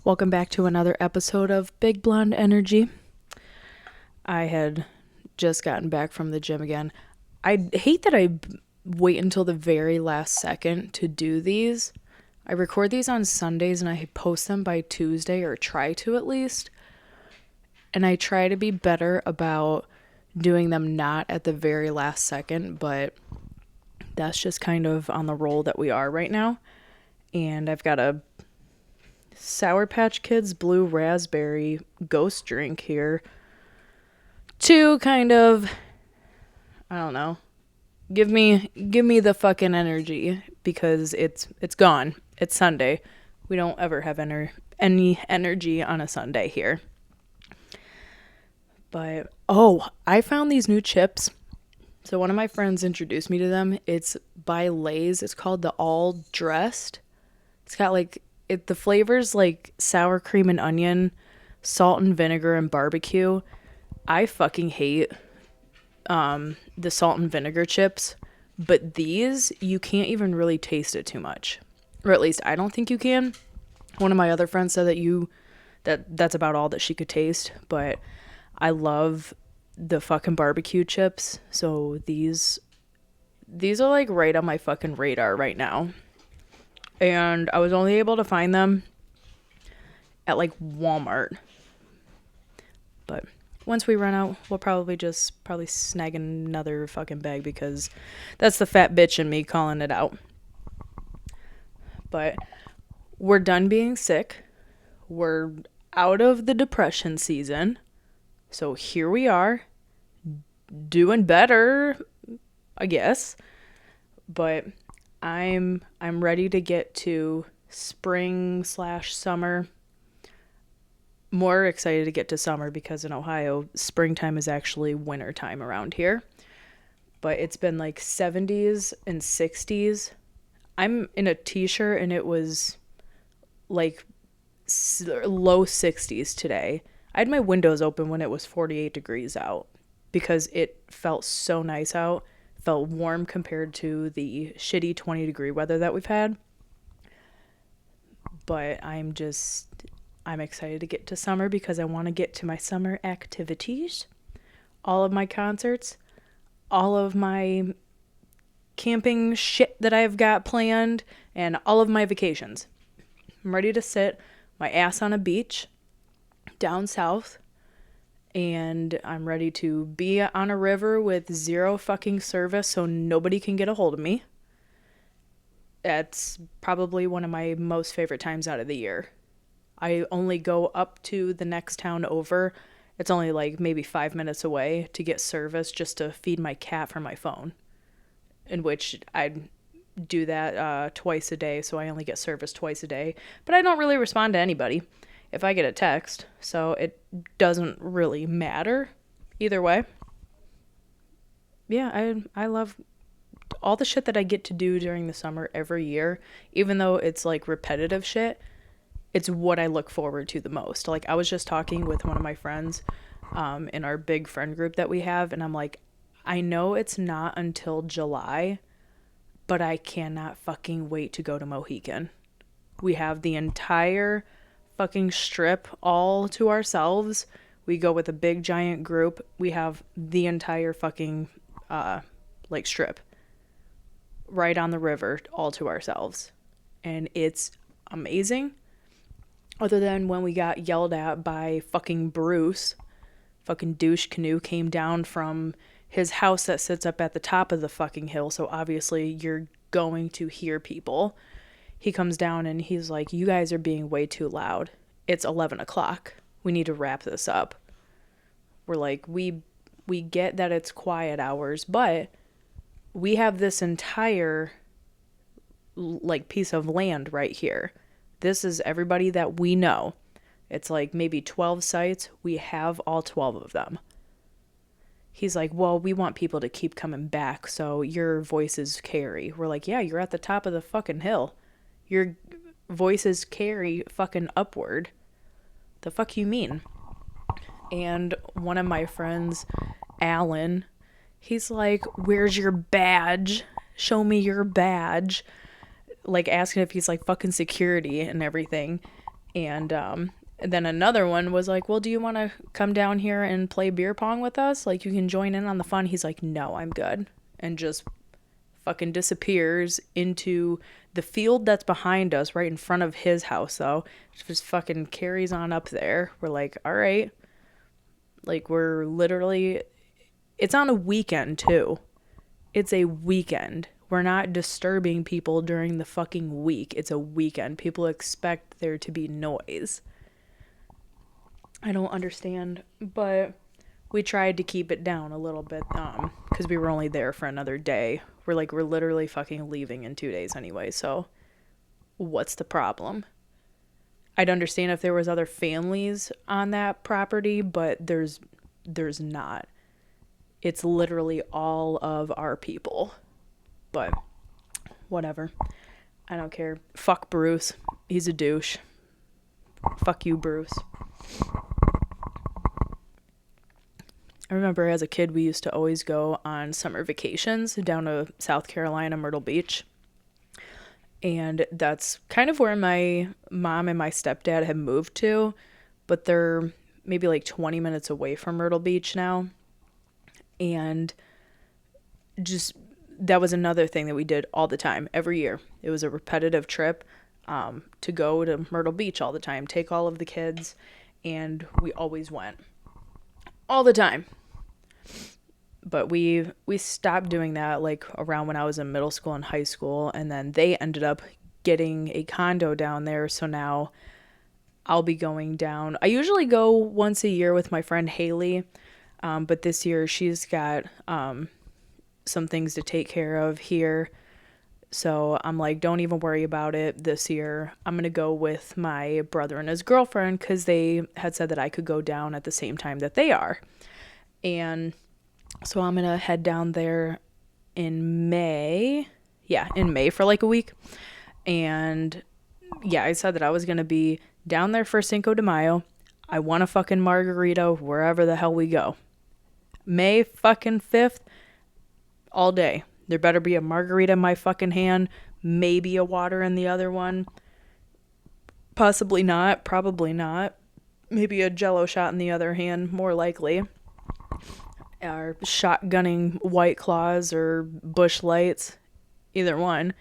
Welcome back to another episode of Big Blonde Energy. I had just gotten back from the gym again. I hate that I wait until the very last second to do these. I record these on Sundays and I post them by Tuesday, or try to at least. And I try to be better about doing them not at the very last second, but that's just kind of on the roll that we are right now. And I've got a Sour Patch Kids blue raspberry ghost drink here to kind of, I don't know, give me the fucking energy, because it's gone. It's Sunday. We don't ever have any energy on a Sunday here. But I found these new chips. So one of my friends introduced me to them. It's by Lay's. It's called the All Dressed. It's got the flavors like sour cream and onion, salt and vinegar, and barbecue. I fucking hate the salt and vinegar chips, but these, you can't even really taste it too much. Or at least I don't think you can. One of my other friends said that's about all that she could taste, but I love the fucking barbecue chips. So these are like right on my fucking radar right now. And I was only able to find them at like Walmart. But once we run out, we'll probably snag another fucking bag, because that's the fat bitch in me calling it out. But we're done being sick. We're out of the depression season. So here we are, doing better, I guess. But I'm ready to get to spring/summer. More excited to get to summer, because in Ohio, springtime is actually winter time around here. But it's been like 70s and 60s. I'm in a t-shirt and it was like low 60s today. I had my windows open when it was 48 degrees out, because it felt so nice out. Felt warm compared to the shitty 20-degree weather that we've had. But I'm excited to get to summer, because I want to get to my summer activities. All of my concerts, all of my camping shit that I've got planned, and all of my vacations. I'm ready to sit my ass on a beach down south, and I'm ready to be on a river with zero fucking service, so nobody can get a hold of me. That's probably one of my most favorite times out of the year. I only go up to the next town over. It's only like maybe 5 minutes away to get service, just to feed my cat from my phone. In which I do that twice a day, so I only get service twice a day. But I don't really respond to anybody if I get a text, so it doesn't really matter either way. Yeah, I love all the shit that I get to do during the summer every year, even though it's like repetitive shit. It's what I look forward to the most. Like, I was just talking with one of my friends in our big friend group that we have, and I'm like, I know it's not until July, but I cannot fucking wait to go to Mohican. We have the entire fucking strip all to ourselves. We go with a big giant group. We have the entire fucking strip right on the river all to ourselves, and it's amazing. Other than when we got yelled at by fucking Bruce, fucking douche canoe, came down from his house that sits up at the top of the fucking hill, so obviously you're going to hear people. He comes down and he's like, you guys are being way too loud. It's 11 o'clock. We need to wrap this up. We're like, we get that it's quiet hours, but we have this entire piece of land right here. This is everybody that we know. It's like maybe 12 sites. We have all 12 of them. He's like, well, we want people to keep coming back, so your voices carry. We're like, yeah, you're at the top of the fucking hill. Your voices carry fucking upward. The fuck you mean? And one of my friends, Alan, he's like, where's your badge? Show me your badge. Like, asking if he's like fucking security and everything. And then another one was like, well, do you want to come down here and play beer pong with us? Like, you can join in on the fun. He's like, no, I'm good. And just fucking disappears into the field that's behind us, right in front of his house, though. Just fucking carries on up there. We're like, all right. Like, we're literally, it's on a weekend, too. It's a weekend. We're not disturbing people during the fucking week. It's a weekend. People expect there to be noise. I don't understand, but we tried to keep it down a little bit, because we were only there for another day. We're literally fucking leaving in 2 days anyway, so what's the problem? I'd understand if there was other families on that property, but there's not. It's literally all of our people. But whatever. I don't care. Fuck Bruce. He's a douche. Fuck you, Bruce. I remember as a kid, we used to always go on summer vacations down to South Carolina, Myrtle Beach. And that's kind of where my mom and my stepdad had moved to. But they're maybe like 20 minutes away from Myrtle Beach now. And just, that was another thing that we did all the time, every year. It was a repetitive trip to go to Myrtle Beach all the time, take all of the kids, and we always went. All the time. But we stopped doing that like around when I was in middle school and high school, and then they ended up getting a condo down there, so now I'll be going down. I usually go once a year with my friend Haley, but this year she's got some things to take care of here, so I'm like, don't even worry about it this year. I'm going to go with my brother and his girlfriend because they had said that I could go down at the same time that they are. And so I'm going to head down there in May. Yeah, in May for like a week. And yeah, I said that I was going to be down there for Cinco de Mayo. I want a fucking margarita wherever the hell we go. May fucking 5th, all day. There better be a margarita in my fucking hand. Maybe a water in the other one. Possibly not. Probably not. Maybe a Jell-O shot in the other hand. More likely. Or shotgunning White Claws or Busch Lights. Either one.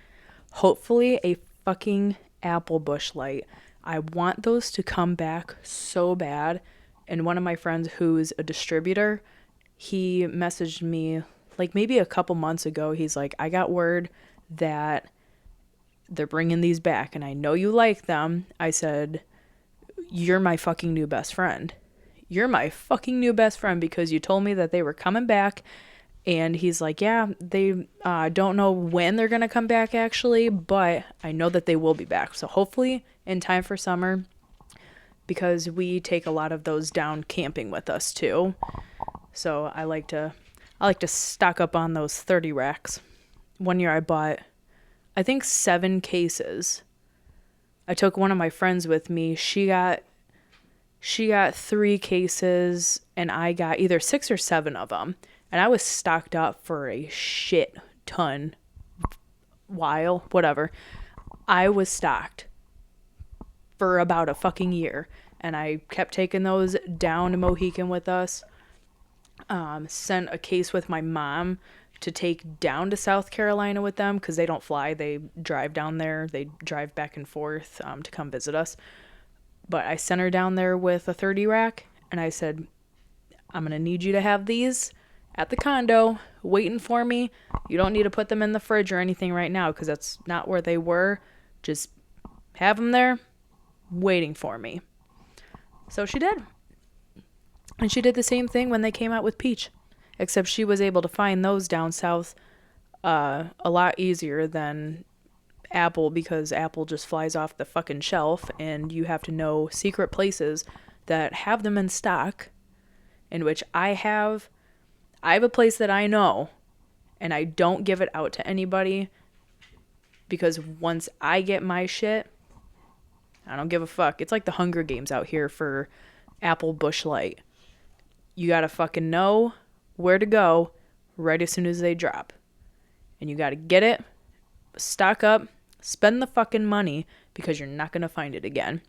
Hopefully a fucking apple Busch Light. I want those to come back so bad. And one of my friends who's a distributor, he messaged me like maybe a couple months ago. He's like, I got word that they're bringing these back and I know you like them. I said, you're my fucking new best friend. You're my fucking new best friend because you told me that they were coming back. And he's like, yeah, they don't know when they're going to come back actually, but I know that they will be back. So hopefully in time for summer, because we take a lot of those down camping with us too. So I like to stock up on those 30 racks. One year I bought, I think 7 cases. I took one of my friends with me. She got 3 cases and I got either 6 or 7 of them. And I was stocked up for a shit ton while, whatever. I was stocked for about a fucking year. And I kept taking those down to Mohican with us. Sent a case with my mom to take down to South Carolina with them because they don't fly. They drive down there. They drive back and forth to come visit us. But I sent her down there with a 30 rack. And I said, I'm going to need you to have these at the condo waiting for me. You don't need to put them in the fridge or anything right now because that's not where they were. Just have them there waiting for me. So she did. And she did the same thing when they came out with Peach, except she was able to find those down south a lot easier than Apple because Apple just flies off the fucking shelf and you have to know secret places that have them in stock, in which I have a place that I know and I don't give it out to anybody because once I get my shit, I don't give a fuck. It's like the Hunger Games out here for Apple Busch Light. You gotta fucking know where to go right as soon as they drop. And you gotta get it, stock up, spend the fucking money because you're not gonna find it again.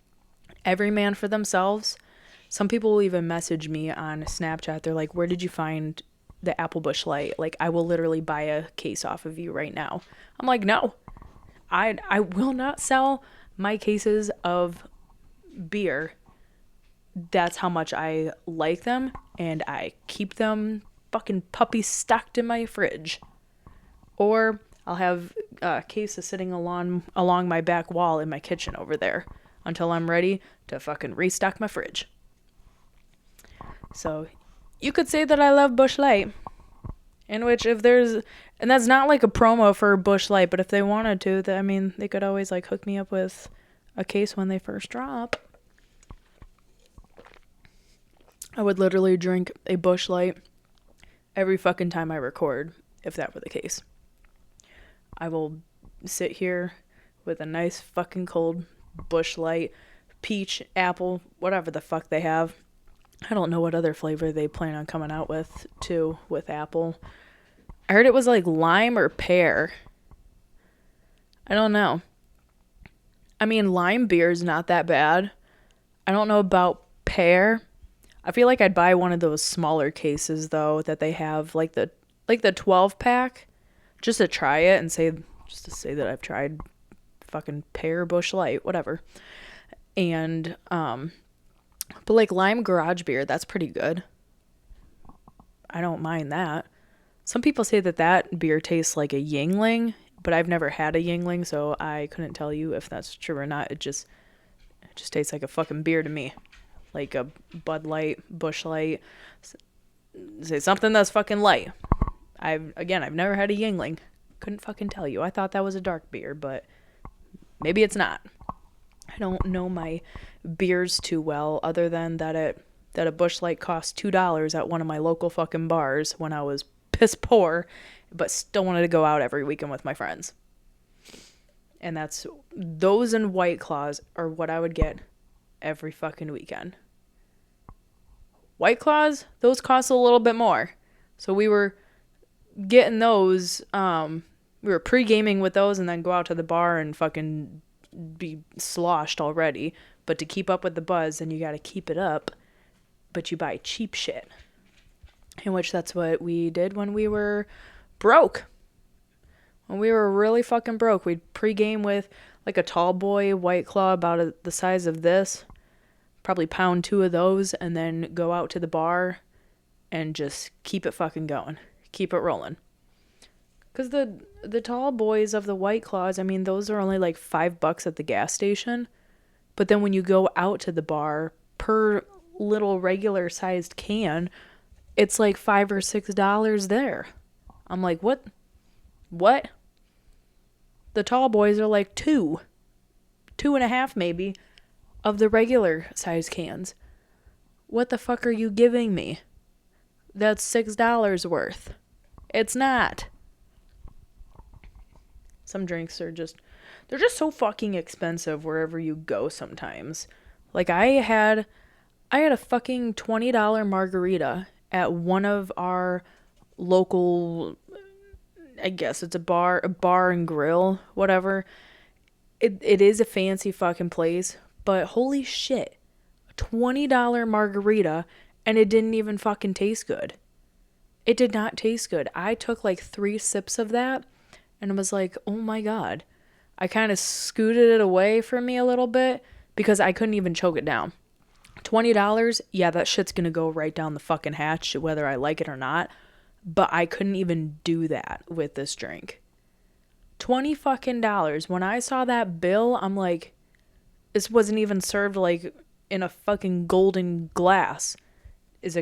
Every man for themselves. Some people will even message me on Snapchat. They're like, where did you find the Apple Busch Light? Like, I will literally buy a case off of you right now. I'm like, no. I will not sell my cases of beer. That's how much I like them, and I keep them fucking puppy stacked in my fridge. Or I'll have cases sitting along my back wall in my kitchen over there until I'm ready to fucking restock my fridge. So you could say that I love Busch Light. In which if there's, and that's not like a promo for Busch Light, but if they wanted to, I mean, they could always like hook me up with a case when they first drop. I would literally drink a Busch Light every fucking time I record, if that were the case. I will sit here with a nice fucking cold Busch Light, peach, apple, whatever the fuck they have. I don't know what other flavor they plan on coming out with, too, with apple. I heard it was like lime or pear. I don't know. I mean, lime beer is not that bad. I don't know about pear. I feel like I'd buy one of those smaller cases, though, that they have, like the 12-pack, just to try it and say that I've tried fucking pear Busch Light, whatever. And, but like lime garage beer, that's pretty good. I don't mind that. Some people say that beer tastes like a Yingling, but I've never had a Yingling, so I couldn't tell you if that's true or not. It just tastes like a fucking beer to me. Like a Bud Light, Busch Light. Say something that's fucking light. I've never had a Yingling. Couldn't fucking tell you. I thought that was a dark beer, but maybe it's not. I don't know my beers too well, other than that a Busch Light cost $2 at one of my local fucking bars when I was piss poor, but still wanted to go out every weekend with my friends. And those and White Claws are what I would get every fucking weekend. White Claws, those cost a little bit more. So we were getting those, we were pre-gaming with those and then go out to the bar and fucking be sloshed already. But to keep up with the buzz, then you gotta keep it up. But you buy cheap shit. In which that's what we did when we were broke. When we were really fucking broke, we'd pre-game with like a tall boy White Claw about the size of this. Probably pound 2 of those and then go out to the bar and just keep it fucking going. Keep it rolling. Because the tall boys of the White Claws, I mean, those are only like $5 at the gas station. But then when you go out to the bar, per little regular sized can, it's like $5 or $6 there. I'm like, what? The tall boys are like 2.5 maybe, of the regular size cans. What the fuck are you giving me? That's $6 worth. It's not. Some drinks they're just so fucking expensive wherever you go sometimes. Like I had a fucking $20 margarita at one of our local, I guess it's a bar and grill, whatever. It is a fancy fucking place, but holy shit, a $20 margarita, and it didn't even fucking taste good. It did not taste good. I took like 3 sips of that, and I was like, oh my god. I kind of scooted it away from me a little bit, because I couldn't even choke it down. $20, yeah, that shit's gonna go right down the fucking hatch, whether I like it or not. But I couldn't even do that with this drink. $20 fucking dollars. When I saw that bill, I'm like, this wasn't even served like in a fucking golden glass. Is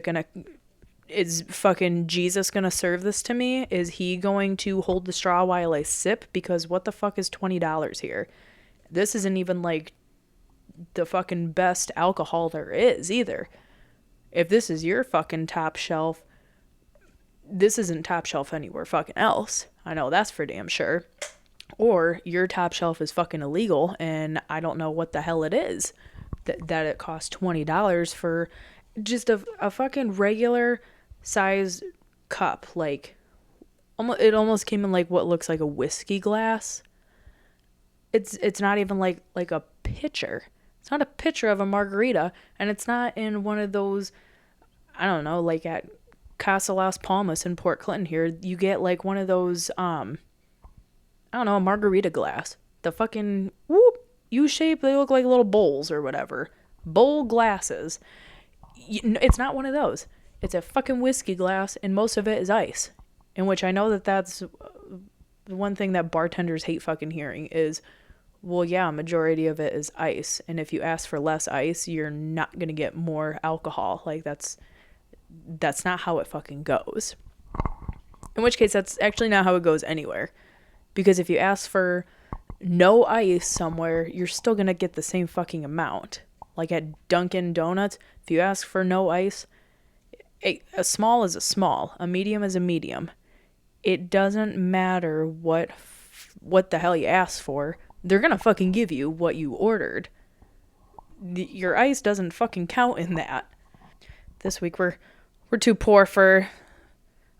fucking Jesus gonna serve this to me? Is he going to hold the straw while I sip? Because what the fuck is $20 here? This isn't even like the fucking best alcohol there is either. If this is your fucking top shelf, this isn't top shelf anywhere fucking else. I know that's for damn sure. Or your top shelf is fucking illegal and I don't know what the hell it is that it costs $20 for just a fucking regular size cup. Like, it almost came in like what looks like a whiskey glass. It's not even like a pitcher. It's not a picture of a margarita, and it's not in one of those, I don't know, like at Casa Las Palmas in Port Clinton here, you get like one of those, I don't know, a margarita glass. The fucking, whoop, U-shape, they look like little bowls or whatever. Bowl glasses. It's not one of those. It's a fucking whiskey glass, and most of it is ice. In which I know that that's the one thing that bartenders hate fucking hearing is, well, yeah, majority of it is ice. And if you ask for less ice, you're not going to get more alcohol. Like, that's not how it fucking goes. In which case, that's actually not how it goes anywhere. Because if you ask for no ice somewhere, you're still going to get the same fucking amount. Like at Dunkin' Donuts, if you ask for no ice, a small is a small, a medium is a medium. It doesn't matter what the hell you asked for. They're going to fucking give you what you ordered. Your ice doesn't fucking count in that. This week we're too poor for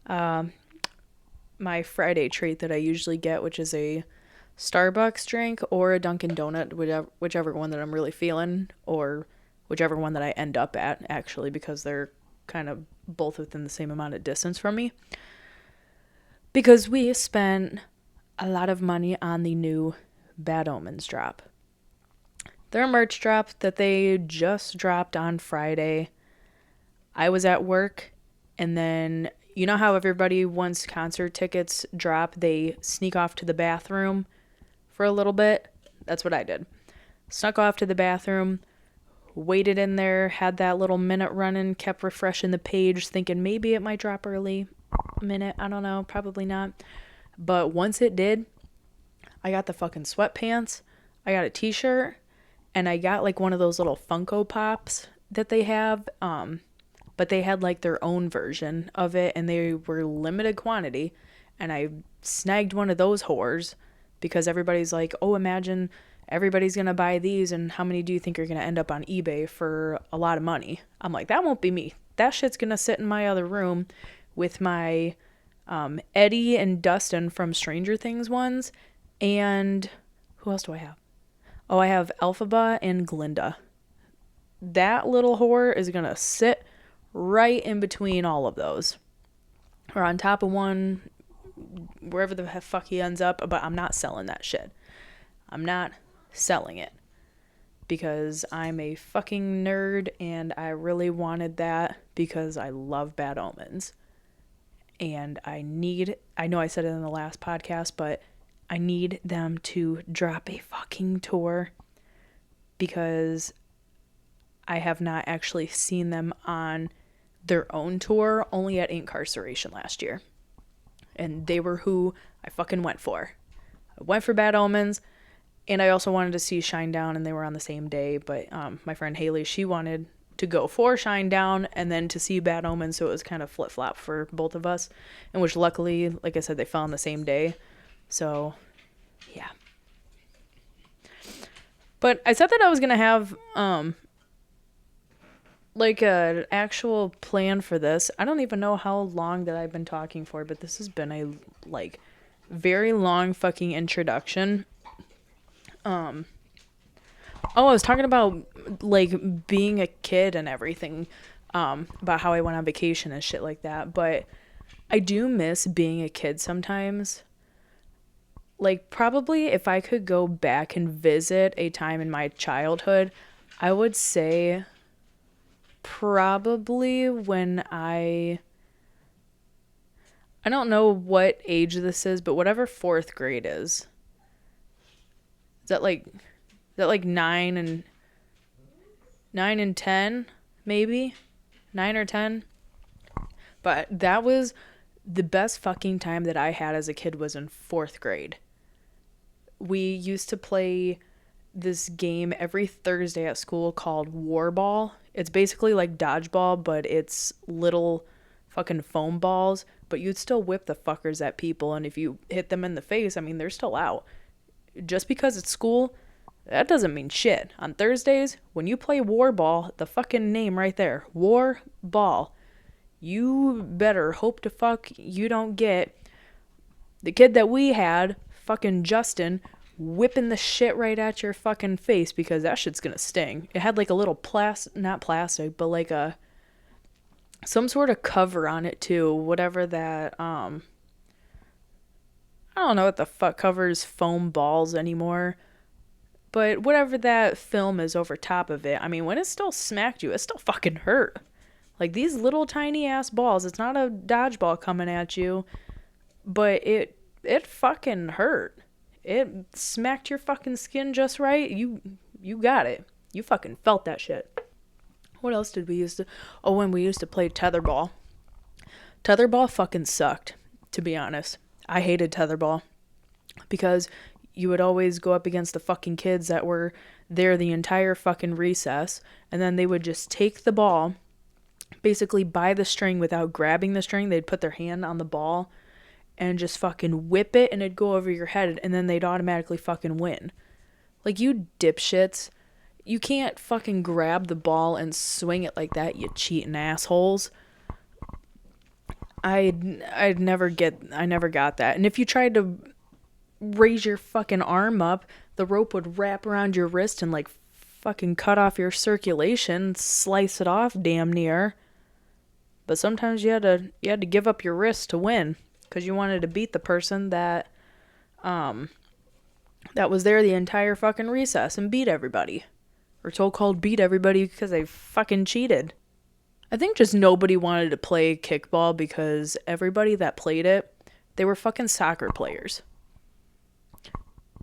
my Friday treat that I usually get, which is a Starbucks drink or a Dunkin' Donut, whichever one that I'm really feeling, or whichever one that I end up at, actually, because they're kind of both within the same amount of distance from me. Because we spent a lot of money on the new Bad Omens drop. Their merch drop that they just dropped on Friday. I was at work, and then you know how everybody, once concert tickets drop, they sneak off to the bathroom for a little bit? That's what I did. Snuck off to the bathroom, waited in there, had that little minute running, kept refreshing the page, thinking maybe it might drop early. Minute, I don't know, probably not. But once it did, I got the fucking sweatpants, I got a t-shirt, and I got like one of those little Funko Pops that they have, but they had like their own version of it, and they were limited quantity, and I snagged one of those whores, because everybody's like, oh, imagine everybody's gonna buy these, and how many do you think are gonna end up on eBay for a lot of money? I'm like, that won't be me. That shit's gonna sit in my other room with my Eddie and Dustin from Stranger Things ones, and who else do I have? Oh, I have Elphaba and Glinda. That little whore is gonna sit right in between all of those, or on top of one, wherever the fuck he ends up. But I'm not selling that shit. I'm not selling it, because I'm a fucking nerd, and I really wanted that because I love Bad Omens. And I know I said it in the last podcast, but I need them to drop a fucking tour, because I have not actually seen them on their own tour, only at Incarceration last year. And they were who I fucking went for. I went for Bad Omens, and I also wanted to see Shinedown, and they were on the same day. But my friend Haley, she wanted to go for Shinedown and then to see Bad Omens, so it was kind of flip-flop for both of us. And which luckily, like I said, they fell on the same day. So, yeah. But I said that I was going to have like an actual plan for this. I don't even know how long that I've been talking for, but this has been a like very long fucking introduction. I was talking about like being a kid and everything, about how I went on vacation and shit like that, but I do miss being a kid sometimes. Like, probably if I could go back and visit a time in my childhood, I would say probably when I don't know what age this is, but whatever 4th grade is. Is that like 9 and 10, maybe? 9 or 10? But that was the best fucking time that I had as a kid, was in 4th grade. We used to play this game every Thursday at school called War Ball. It's basically like dodgeball, but it's little fucking foam balls, but you'd still whip the fuckers at people, and if you hit them in the face, I mean, they're still out. Just because it's school, that doesn't mean shit. On Thursdays, when you play War Ball, the fucking name right there, War Ball, you better hope to fuck you don't get the kid that we had, fucking Justin, whipping the shit right at your fucking face because that shit's gonna sting. It had like a little not plastic, but like some sort of cover on it too. Whatever that, I don't know what the fuck covers foam balls anymore. But whatever that film is over top of it, I mean, when it still smacked you, it still fucking hurt. Like these little tiny ass balls, it's not a dodgeball coming at you, but it fucking hurt. It smacked your fucking skin just right. You got it. You fucking felt that shit. What else did we used to... Oh, when we used to play tetherball. Tetherball fucking sucked, to be honest. I hated tetherball because you would always go up against the fucking kids that were there the entire fucking recess, and then they would just take the ball, basically by the string without grabbing the string. They'd put their hand on the ball and just fucking whip it, and it'd go over your head, and then they'd automatically fucking win. Like, you dipshits. You can't fucking grab the ball and swing it like that, you cheating assholes. I never got that. And if you tried to raise your fucking arm up, the rope would wrap around your wrist and like fucking cut off your circulation, slice it off damn near. But sometimes you had to give up your wrist to win because you wanted to beat the person that was there the entire fucking recess and beat everybody. Or so-called beat everybody because they fucking cheated. I think just nobody wanted to play kickball because everybody that played it, they were fucking soccer players.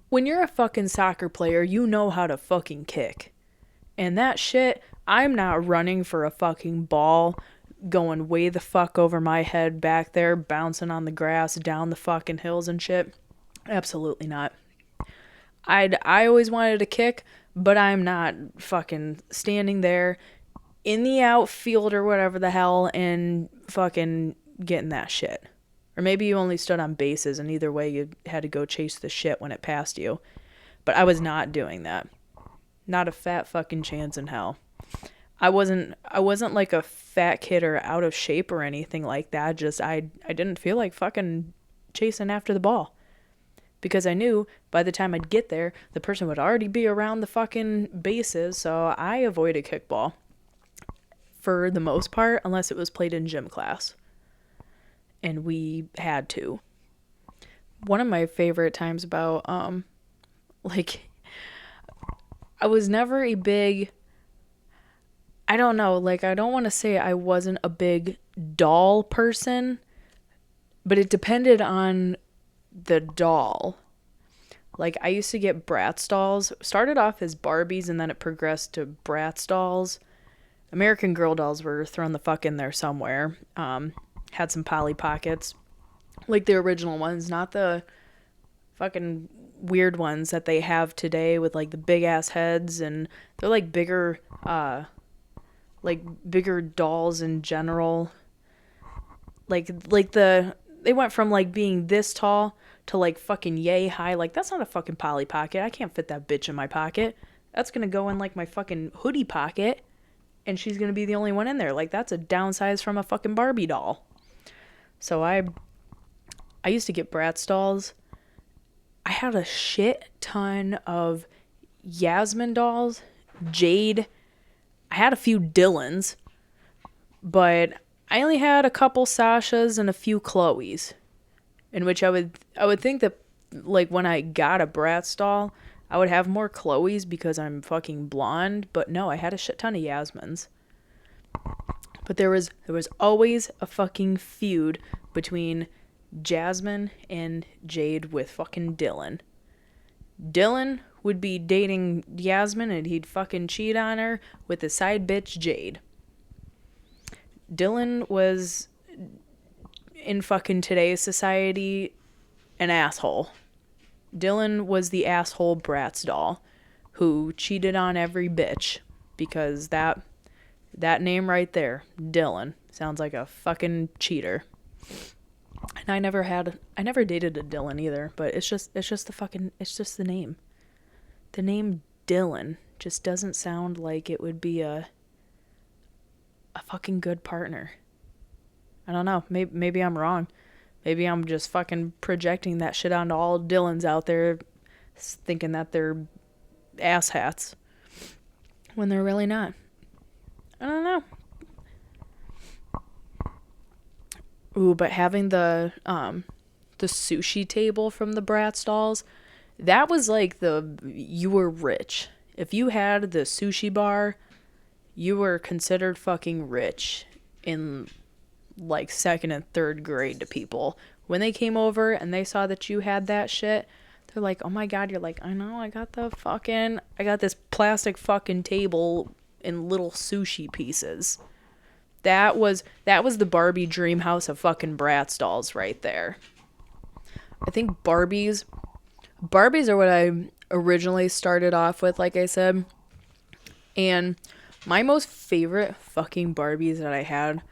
When you're a fucking soccer player, you know how to fucking kick. And that shit, I'm not running for a fucking ball, going way the fuck over my head back there, bouncing on the grass, down the fucking hills and shit. Absolutely not. I always wanted to kick, but I'm not fucking standing there in the outfield or whatever the hell and fucking getting that shit. Or maybe you only stood on bases and either way you had to go chase the shit when it passed you. But I was not doing that. Not a fat fucking chance in hell. I wasn't like a fat kid or out of shape or anything like that. Just I didn't feel like fucking chasing after the ball. Because I knew by the time I'd get there, the person would already be around the fucking bases, so I avoided kickball. For the most part, unless it was played in gym class. And we had to. One of my favorite times about, I was never a big, I don't know, like, I don't want to say I wasn't a big doll person, but it depended on the doll. Like, I used to get Bratz dolls. Started off as Barbies and then it progressed to Bratz dolls. American Girl dolls were thrown the fuck in there somewhere. Had some Polly Pockets. Like the original ones, not the fucking weird ones that they have today with like the big ass heads, and they're like bigger dolls in general. They went from like being this tall to like fucking yay high. Like, that's not a fucking Polly Pocket. I can't fit that bitch in my pocket. That's gonna go in like my fucking hoodie pocket, and she's gonna be the only one in there. Like, that's a downsize from a fucking Barbie doll. So I used to get Bratz dolls. I had a shit ton of Yazmin dolls, Jade. I had a few Dylans, but I only had a couple Sashas and a few Chloes. In which I would think that, like, when I got a Bratz doll, I would have more Chloes because I'm fucking blonde. But no, I had a shit ton of Yazmins. But there was always a fucking feud between Yazmin and Jade with fucking Dylan. Dylan would be dating Yazmin and he'd fucking cheat on her with his side bitch Jade. Dylan was, in fucking today's society, an asshole. Dylan was the asshole Bratz doll who cheated on every bitch because that name right there, Dylan, sounds like a fucking cheater. And I never dated a Dylan either, but it's just the name. The name Dylan just doesn't sound like it would be a fucking good partner. I don't know. Maybe I'm wrong. Maybe I'm just fucking projecting that shit onto all Dylans out there thinking that they're asshats when they're really not. I don't know. Ooh, but having the sushi table from the Bratz dolls, that was like you were rich. If you had the sushi bar, you were considered fucking rich in like second and third grade to people. When they came over and they saw that you had that shit, they're like, oh my god, you're like, I know, I got this plastic fucking table in little sushi pieces. That was the Barbie dream house of fucking Bratz dolls right there. I think Barbies are what I originally started off with, like I said. And my most favorite fucking Barbies that I had,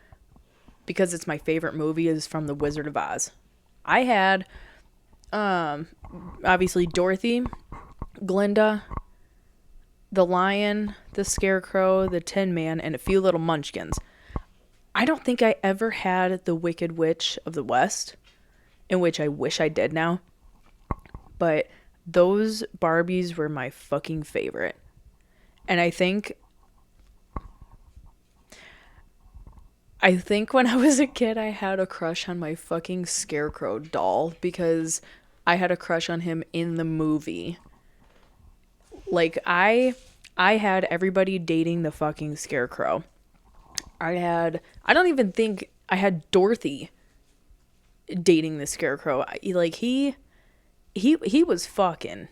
because it's my favorite movie, is from The Wizard of Oz. I had, obviously, Dorothy, Glinda, the Lion, the Scarecrow, the Tin Man, and a few little munchkins. I don't think I ever had the Wicked Witch of the West, in which I wish I did now. But those Barbies were my fucking favorite. And I think when I was a kid, I had a crush on my fucking Scarecrow doll because I had a crush on him in the movie. Like, I had everybody dating the fucking Scarecrow. I don't even think I had Dorothy dating the Scarecrow. He was fucking.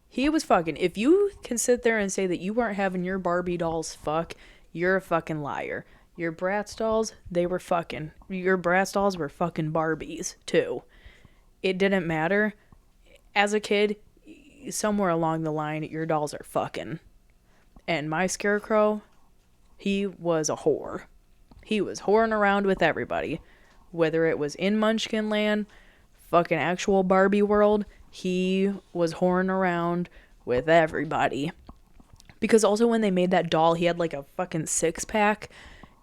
He was fucking. If you can sit there and say that you weren't having your Barbie dolls fuck, you're a fucking liar. Your Bratz dolls, they were fucking. Your Bratz dolls were fucking Barbies, too. It didn't matter. As a kid, somewhere along the line, your dolls are fucking. And my Scarecrow, he was a whore. He was whoring around with everybody. Whether it was in Munchkin Land, fucking actual Barbie world, he was whoring around with everybody. Because also when they made that doll, he had like a fucking six-pack.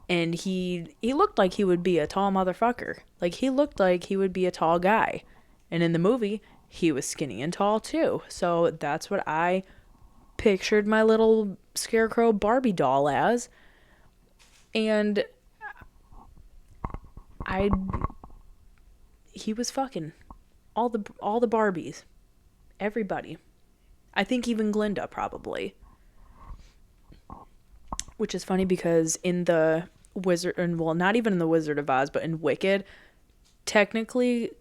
And he looked like he would be a tall motherfucker. Like, he looked like he would be a tall guy. And in the movie, he was skinny and tall too. So that's what I pictured my little Scarecrow Barbie doll as. And he was fucking all the Barbies. Everybody. I think even Glinda probably. Which is funny because in the not even in the Wizard of Oz, but in Wicked, technically,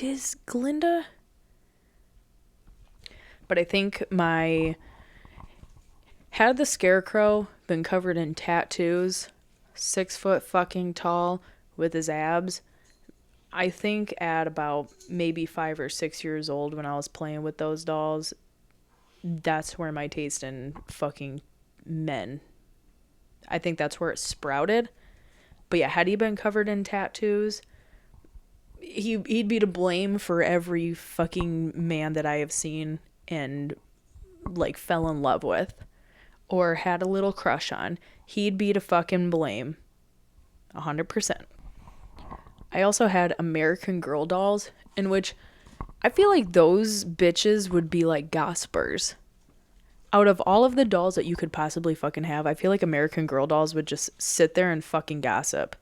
is Glinda? But I think had the Scarecrow been covered in tattoos, 6 foot fucking tall with his abs, I think at about maybe 5 or 6 years old when I was playing with those dolls, that's where my taste in fucking men, I think that's where it sprouted. But yeah, had he been covered in tattoos, he'd be to blame for every fucking man that I have seen and like fell in love with or had a little crush on. He'd be to fucking blame 100%. I also had American Girl dolls, in which I feel like those bitches would be like gossipers. Out of all of the dolls that you could possibly fucking have, I feel like American Girl dolls would just sit there and fucking gossip.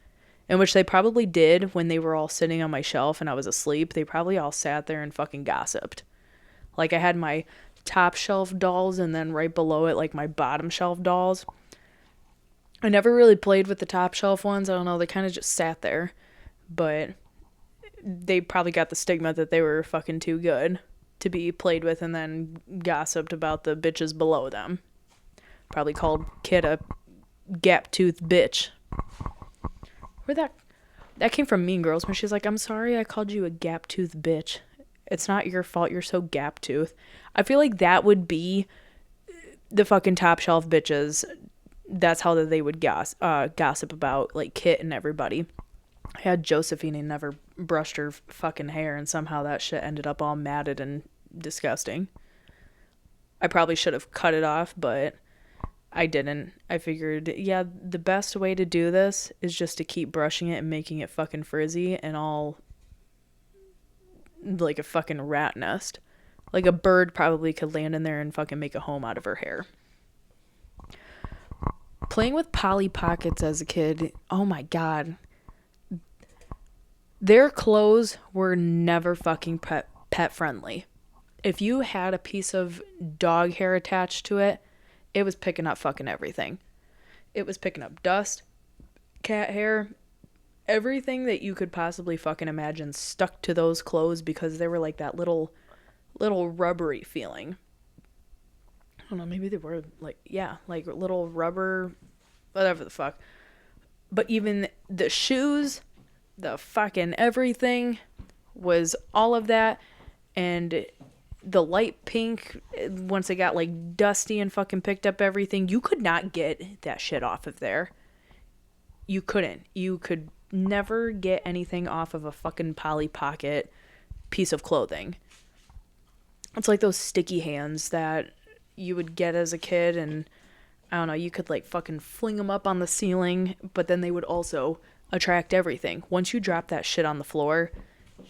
In which they probably did when they were all sitting on my shelf and I was asleep. They probably all sat there and fucking gossiped. Like, I had my top shelf dolls and then right below it, like, my bottom shelf dolls. I never really played with the top shelf ones. I don't know, they kind of just sat there. But they probably got the stigma that they were fucking too good to be played with and then gossiped about the bitches below them. Probably called Kid a gap-toothed bitch. Where that came from Mean Girls when she's like, I'm sorry I called you a gap-toothed bitch. It's not your fault you're so gap-toothed. I feel like that would be the fucking top shelf bitches. That's how they would gossip about, like, Kit and everybody. I had Josephine and never brushed her fucking hair, and somehow that shit ended up all matted and disgusting. I probably should have cut it off, but I didn't. I figured, yeah, the best way to do this is just to keep brushing it and making it fucking frizzy, and I'll like a fucking rat nest. Like a bird probably could land in there and fucking make a home out of her hair. Playing with Polly Pockets as a kid, oh my god. Their clothes were never fucking pet friendly. If you had a piece of dog hair attached to it, it was picking up fucking everything. It was picking up dust, cat hair, everything that you could possibly fucking imagine stuck to those clothes because they were like that little rubbery feeling. I don't know, maybe they were like, yeah, like little rubber, whatever the fuck. But even the shoes, the fucking everything was all of that. And the light pink, once it got like dusty and fucking picked up everything, you could not get that shit off of there. You couldn't. You could never get anything off of a fucking Polly Pocket piece of clothing. It's like those sticky hands that you would get as a kid, and I don't know, you could like fucking fling them up on the ceiling, but then they would also attract everything. Once you drop that shit on the floor,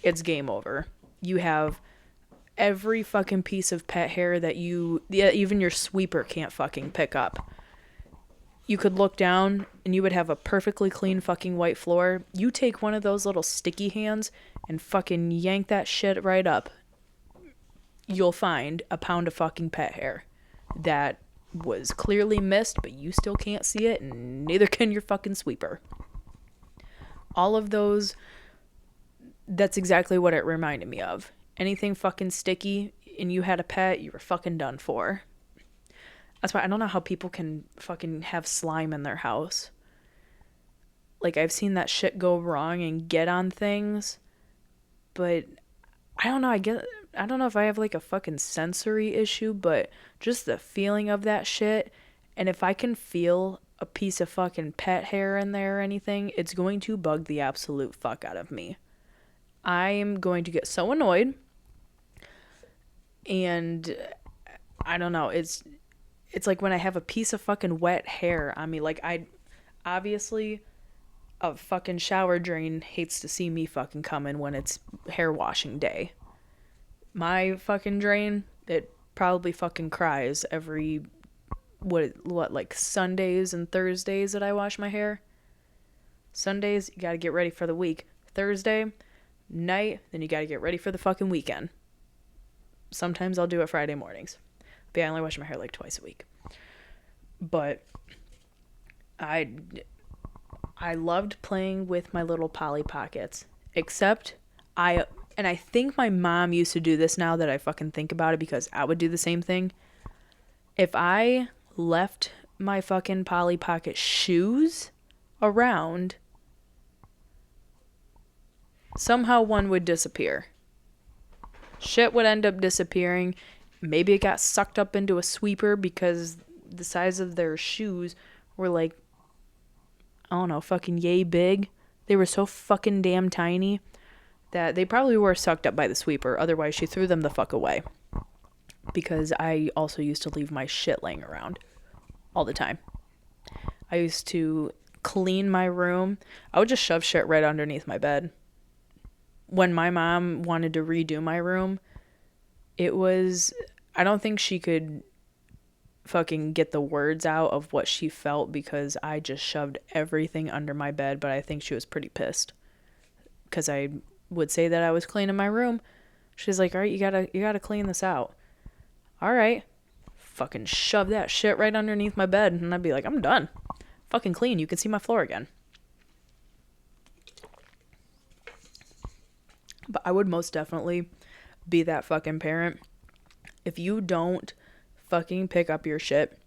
it's game over. You have every fucking piece of pet hair that even your sweeper can't fucking pick up. You could look down and you would have a perfectly clean fucking white floor. You take one of those little sticky hands and fucking yank that shit right up. You'll find a pound of fucking pet hair that was clearly missed, but you still can't see it, and neither can your fucking sweeper. All of those, that's exactly what it reminded me of. Anything fucking sticky and you had a pet, you were fucking done for. That's why I don't know how people can fucking have slime in their house. Like, I've seen that shit go wrong and get on things, but I don't know, I don't know if I have like a fucking sensory issue, but just the feeling of that shit, and if I can feel a piece of fucking pet hair in there or anything, it's going to bug the absolute fuck out of me. I am going to get so annoyed, and I don't know, it's like when I have a piece of fucking wet hair on me. Like, obviously a fucking shower drain hates to see me fucking coming when it's hair washing day. My fucking drain, it probably fucking cries every, like Sundays and Thursdays that I wash my hair. Sundays, you gotta get ready for the week. Thursday night, then you gotta get ready for the fucking weekend. Sometimes I'll do it Friday mornings. But yeah, I only wash my hair like twice a week. But I loved playing with my little Polly Pockets. Except I think my mom used to do this now that I fucking think about it, because I would do the same thing. If I left my fucking Polly Pocket shoes around, somehow one would disappear. Shit would end up disappearing. Maybe it got sucked up into a sweeper because the size of their shoes were like, I don't know, fucking yay big. They were so fucking damn tiny that they probably were sucked up by the sweeper. Otherwise, she threw them the fuck away. Because I also used to leave my shit laying around all the time. I used to clean my room. I would just shove shit right underneath my bed. When my mom wanted to redo my room, it was, I don't think she could fucking get the words out of what she felt, because I just shoved everything under my bed, but I think she was pretty pissed. Because I would say that I was cleaning my room. She's like, all right, you gotta clean this out. All right. Fucking shove that shit right underneath my bed, and I'd be like, I'm done. Fucking clean. You can see my floor again. But I would most definitely be that fucking parent. If you don't fucking pick up your shit,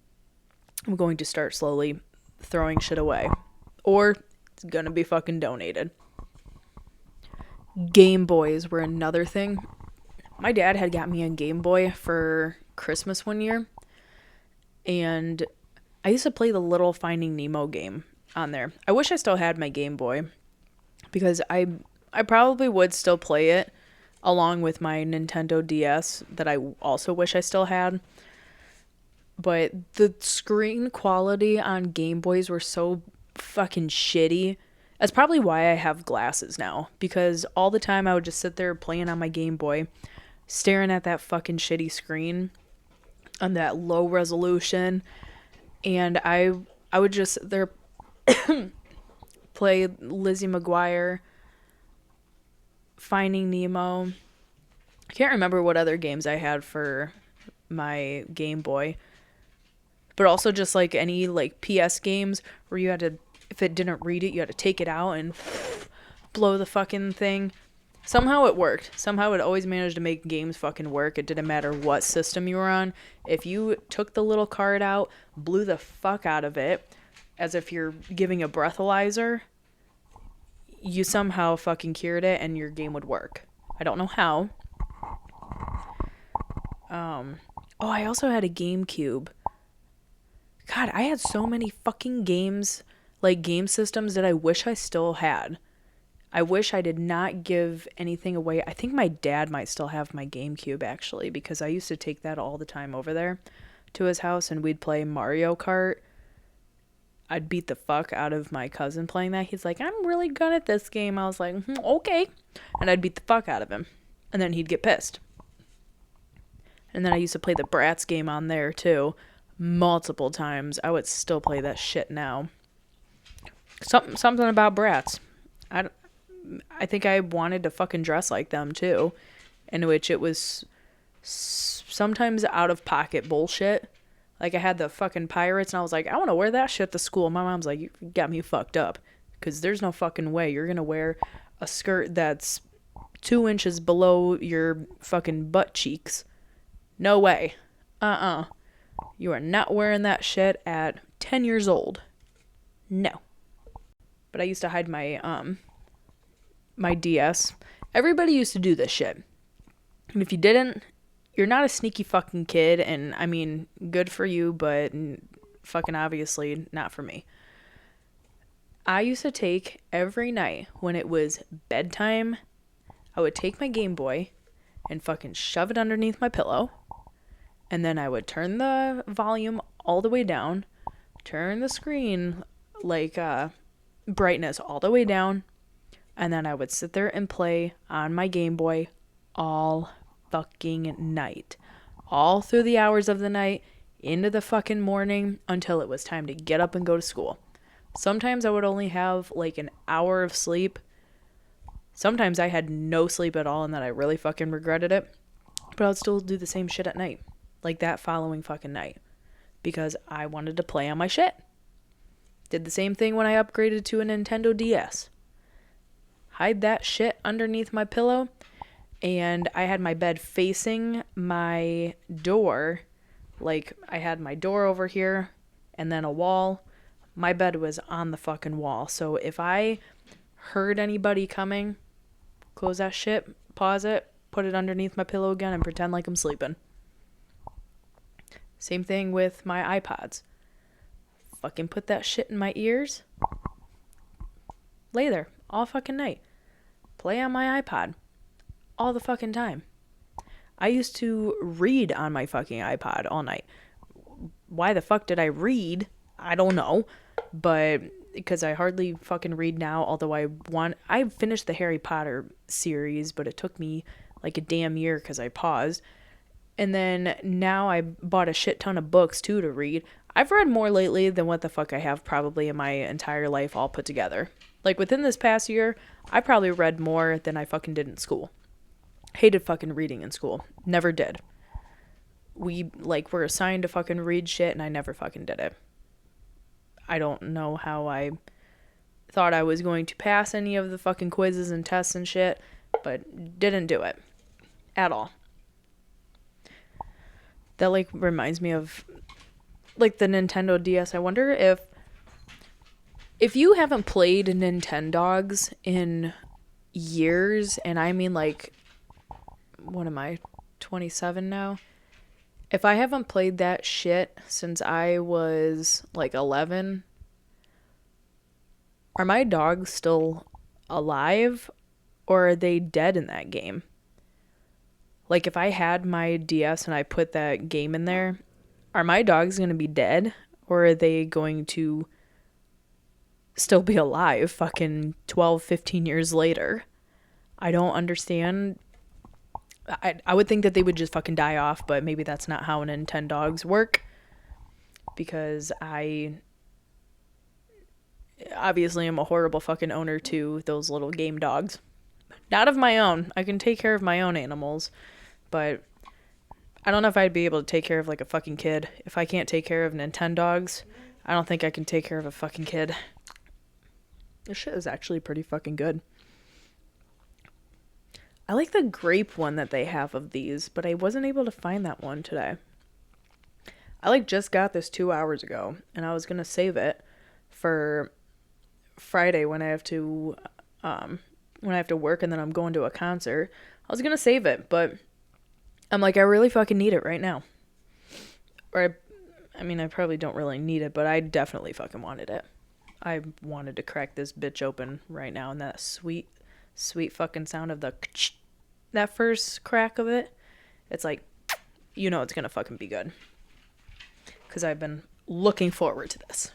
I'm going to start slowly throwing shit away. Or it's gonna be fucking donated. Game Boys were another thing. My dad had got me a Game Boy for Christmas one year. And I used to play the little Finding Nemo game on there. I wish I still had my Game Boy, because I probably would still play it along with my Nintendo DS that I also wish I still had. But the screen quality on Game Boys were so fucking shitty. That's probably why I have glasses now, because all the time I would just sit there playing on my Game Boy, staring at that fucking shitty screen on that low resolution, and I would just sit there play Lizzie McGuire, Finding Nemo. I can't remember what other games I had for my Game Boy, but also just like any like PS games where you had to, if it didn't read it, you had to take it out and blow the fucking thing. Somehow it worked. Somehow it always managed to make games fucking work. It didn't matter what system you were on. If you took the little card out, blew the fuck out of it, as if you're giving a breathalyzer, you somehow fucking cured it and your game would work. I don't know how. Oh, I also had a GameCube. God, I had so many fucking games, like game systems that I wish I still had. I wish I did not give anything away. I think my dad might still have my GameCube, actually, because I used to take that all the time over there to his house and we'd play Mario Kart. I'd beat the fuck out of my cousin playing that. He's like, I'm really good at this game. I was like, okay. And I'd beat the fuck out of him. And then he'd get pissed. And then I used to play the Bratz game on there, too. Multiple times. I would still play that shit now. Something about Bratz. I think I wanted to fucking dress like them, too. In which it was sometimes out of pocket bullshit. Like, I had the fucking pirates, and I was like, I want to wear that shit to school. My mom's like, you got me fucked up. Because there's no fucking way you're going to wear a skirt that's 2 inches below your fucking butt cheeks. No way. You are not wearing that shit at 10 years old. No. But I used to hide my, my DS. Everybody used to do this shit. And if you didn't, you're not a sneaky fucking kid, and I mean, good for you, but fucking obviously not for me. I used to take every night when it was bedtime, I would take my Game Boy and fucking shove it underneath my pillow, and then I would turn the volume all the way down, turn the screen, like, brightness all the way down, and then I would sit there and play on my Game Boy all fucking night. All through the hours of the night, into the fucking morning, until it was time to get up and go to school. Sometimes I would only have like an hour of sleep. Sometimes I had no sleep at all and then I really fucking regretted it. But I would still do the same shit at night. Like that following fucking night. Because I wanted to play on my shit. Did the same thing when I upgraded to a Nintendo DS. Hide that shit underneath my pillow. And I had my bed facing my door. Like, I had my door over here and then a wall. My bed was on the fucking wall. So if I heard anybody coming, close that shit, pause it, put it underneath my pillow again, and pretend like I'm sleeping. Same thing with my iPods. Fucking put that shit in my ears. Lay there all fucking night. Play on my iPod. All the fucking time. I used to read on my fucking iPod all night. Why the fuck did I read? I don't know. But because I hardly fucking read now, although I finished the Harry Potter series, but it took me like a damn year because I paused. And then now I bought a shit ton of books too to read. I've read more lately than what the fuck I have probably in my entire life all put together. Like within this past year, I probably read more than I fucking did in school. Hated fucking reading in school. Never did. We, like, were assigned to fucking read shit and I never fucking did it. I don't know how I thought I was going to pass any of the fucking quizzes and tests and shit, but didn't do it. At all. That, like, reminds me of, like, the Nintendo DS. I wonder if you haven't played Nintendogs in years, and I mean, like, what am I, 27 now? If I haven't played that shit since I was like 11, are my dogs still alive or are they dead in that game? Like if I had my DS and I put that game in there, are my dogs going to be dead or are they going to still be alive fucking 12, 15 years later. I don't understand. I would think that they would just fucking die off, but maybe that's not how Nintendogs work. Because I obviously am a horrible fucking owner to those little game dogs. Not of my own. I can take care of my own animals, but I don't know if I'd be able to take care of like a fucking kid. If I can't take care of Nintendogs, I don't think I can take care of a fucking kid. This shit is actually pretty fucking good. I like the grape one that they have of these, but I wasn't able to find that one today. I like just got this 2 hours ago, and I was gonna save it for Friday when I have to work and then I'm going to a concert. I was gonna save it, but I'm like, I really fucking need it right now. Or I mean, I probably don't really need it, but I definitely fucking wanted it. I wanted to crack this bitch open right now, and that sweet fucking sound of that first crack of it, it's like, you know it's gonna fucking be good. Because I've been looking forward to this.